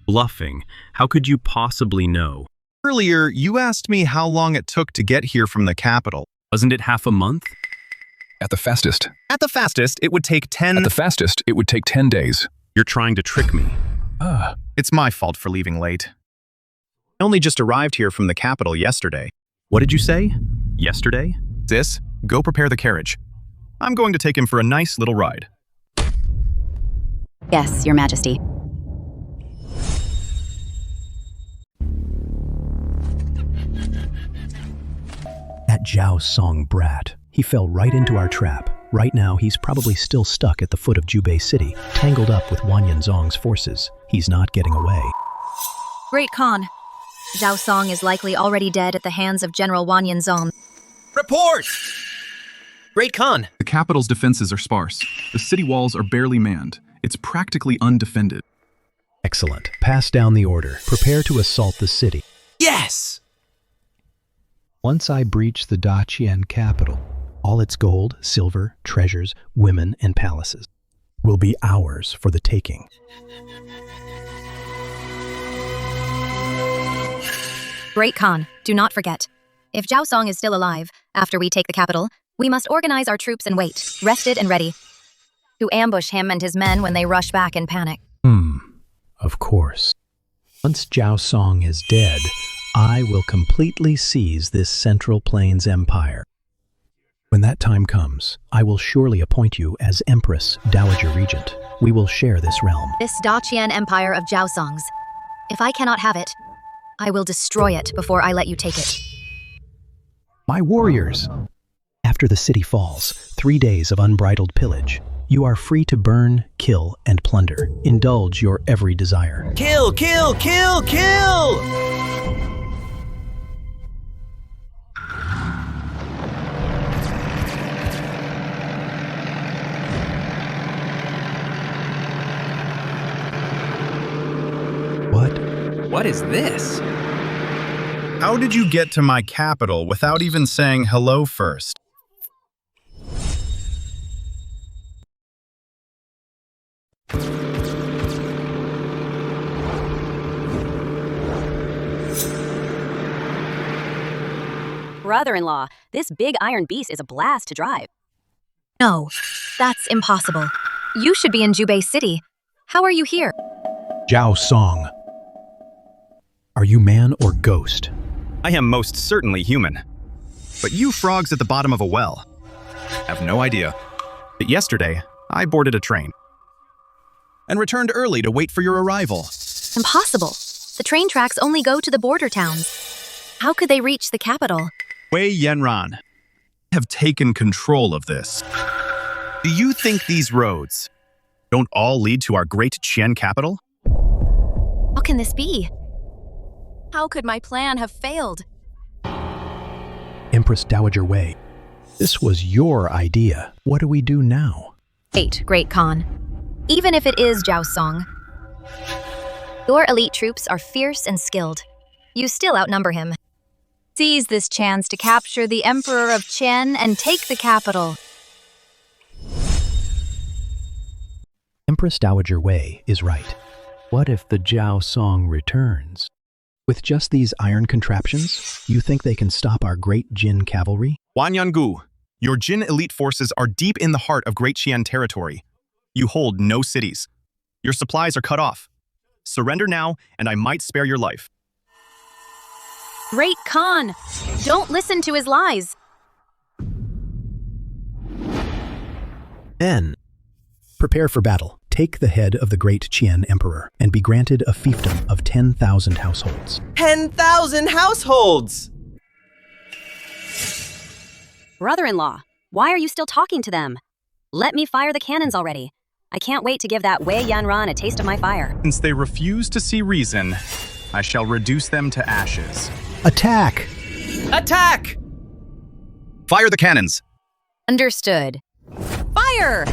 Bluffing. How could you possibly know? Earlier, you asked me how long it took to get here from the capital. Wasn't it half a month? At the fastest. At the fastest, it would take 10... At the fastest, it would take 10 days. You're trying to trick me. It's my fault for leaving late. I only just arrived here from the capital yesterday. What did you say? Yesterday? Sis, go prepare the carriage. I'm going to take him for a nice little ride. Yes, Your Majesty. That Zhao Song brat. He fell right into our trap. Right now, he's probably still stuck at the foot of Jubei City, tangled up with Wanyanzong's forces. He's not getting away. Great Khan. Zhao Song is likely already dead at the hands of General Wanyanzong. Report! Great Khan. The capital's defenses are sparse. The city walls are barely manned. It's practically undefended. Excellent. Pass down the order. Prepare to assault the city. Yes! Once I breach the Daqian capital, all its gold, silver, treasures, women, and palaces will be ours for the taking. Great Khan, do not forget. If Zhao Song is still alive, after we take the capital, we must organize our troops and wait, rested and ready, to ambush him and his men when they rush back in panic. Of course. Once Zhao Song is dead, I will completely seize this Central Plains empire. When that time comes, I will surely appoint you as Empress Dowager Regent. We will share this realm. This Daqian empire of Zhao Song's. If I cannot have it, I will destroy it before I let you take it. My warriors! After the city falls, 3 days of unbridled pillage. You are free to burn, kill, and plunder. Indulge your every desire. Kill, kill, kill, kill! What is this? How did you get to my capital without even saying hello first? Brother-in-law, this big iron beast is a blast to drive. No, that's impossible. You should be in Jubei City. How are you here? Zhao Song. Are you man or ghost? I am most certainly human. But you frogs at the bottom of a well have no idea that yesterday I boarded a train and returned early to wait for your arrival. Impossible. The train tracks only go to the border towns. How could they reach the capital? Wei Yanran have taken control of this. Do you think these roads don't all lead to our Great Qian capital? How can this be? How could my plan have failed? Empress Dowager Wei, this was your idea. What do we do now? Wait, Great Khan. Even if it is Zhao Song, your elite troops are fierce and skilled. You still outnumber him. Seize this chance to capture the Emperor of Qian and take the capital. Empress Dowager Wei is right. What if the Zhao Song returns? With just these iron contraptions, you think they can stop our Great Jin cavalry? Wanyangu, your Jin elite forces are deep in the heart of Great Qian territory. You hold no cities. Your supplies are cut off. Surrender now, and I might spare your life. Great Khan, don't listen to his lies. Men, prepare for battle. Take the head of the Great Qian Emperor and be granted a fiefdom of 10,000 households. 10,000 households! Brother-in-law, why are you still talking to them? Let me fire the cannons already. I can't wait to give that Wei Yanran a taste of my fire. Since they refuse to see reason, I shall reduce them to ashes. Attack! Attack! Fire the cannons! Understood. Fire!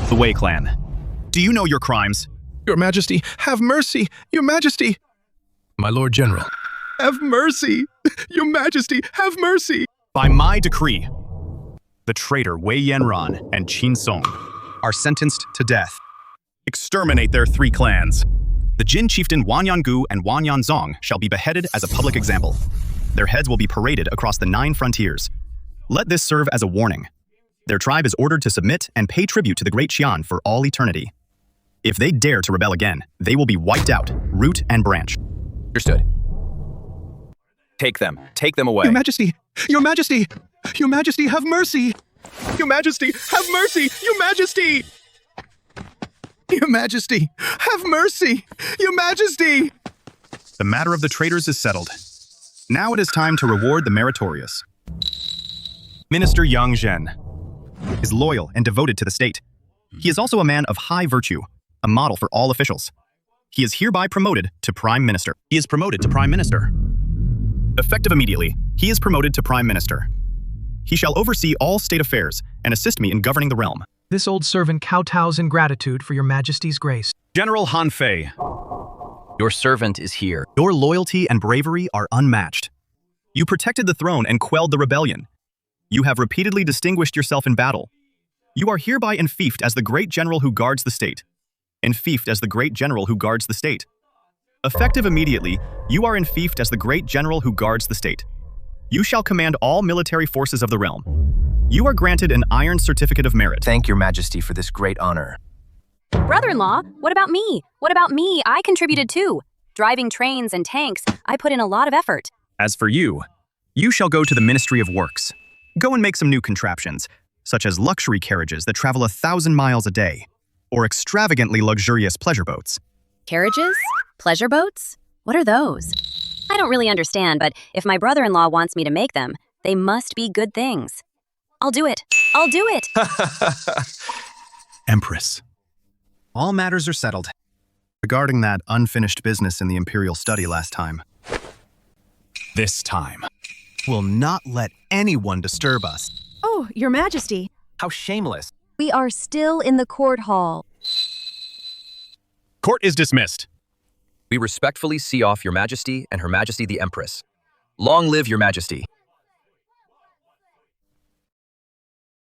The Wei clan. Do you know your crimes? Your Majesty, have mercy! Your Majesty! My Lord General. Have mercy! Your Majesty, have mercy! By my decree, the traitor Wei Yanran and Qin Song are sentenced to death. Exterminate their 3 clans. The Jin chieftain Wan Yangu and Wan Yanzong shall be beheaded as a public example. Their heads will be paraded across the 9 frontiers. Let this serve as a warning. Their tribe is ordered to submit and pay tribute to the Great Qian for all eternity. If they dare to rebel again, they will be wiped out, root and branch. Understood. Take them away. Your Majesty! Your Majesty! Your Majesty, have mercy! Your Majesty, have mercy! Your Majesty! Your Majesty, have mercy! Your Majesty! The matter of the traitors is settled. Now it is time to reward the meritorious. Minister Yang Zhen is loyal and devoted to the state. He is also a man of high virtue, a model for all officials. He is hereby promoted to Prime Minister. He is promoted to Prime Minister. Effective immediately, he is promoted to Prime Minister. He shall oversee all state affairs and assist me in governing the realm. This old servant kowtows in gratitude for your Majesty's grace. General Han Fei, your servant is here. Your loyalty and bravery are unmatched. You protected the throne and quelled the rebellion. You have repeatedly distinguished yourself in battle. You are hereby enfeoffed as the great general who guards the state. Enfeoffed as the great general who guards the state. Effective immediately, you are enfeoffed as the great general who guards the state. You shall command all military forces of the realm. You are granted an iron certificate of merit. Thank your Majesty for this great honor. Brother-in-law, what about me? What about me? I contributed too. Driving trains and tanks, I put in a lot of effort. As for you, you shall go to the Ministry of Works. Go and make some new contraptions, such as luxury carriages that travel 1,000 miles a day, or extravagantly luxurious pleasure boats. Carriages? Pleasure boats? What are those? I don't really understand, but if my brother-in-law wants me to make them, they must be good things. I'll do it. I'll do it. Empress, all matters are settled. Regarding that unfinished business in the imperial study last time. This time, we'll not let anyone disturb us. Oh, Your Majesty. How shameless. We are still in the court hall. Court is dismissed. We respectfully see off Your Majesty and Her Majesty the Empress. Long live Your Majesty.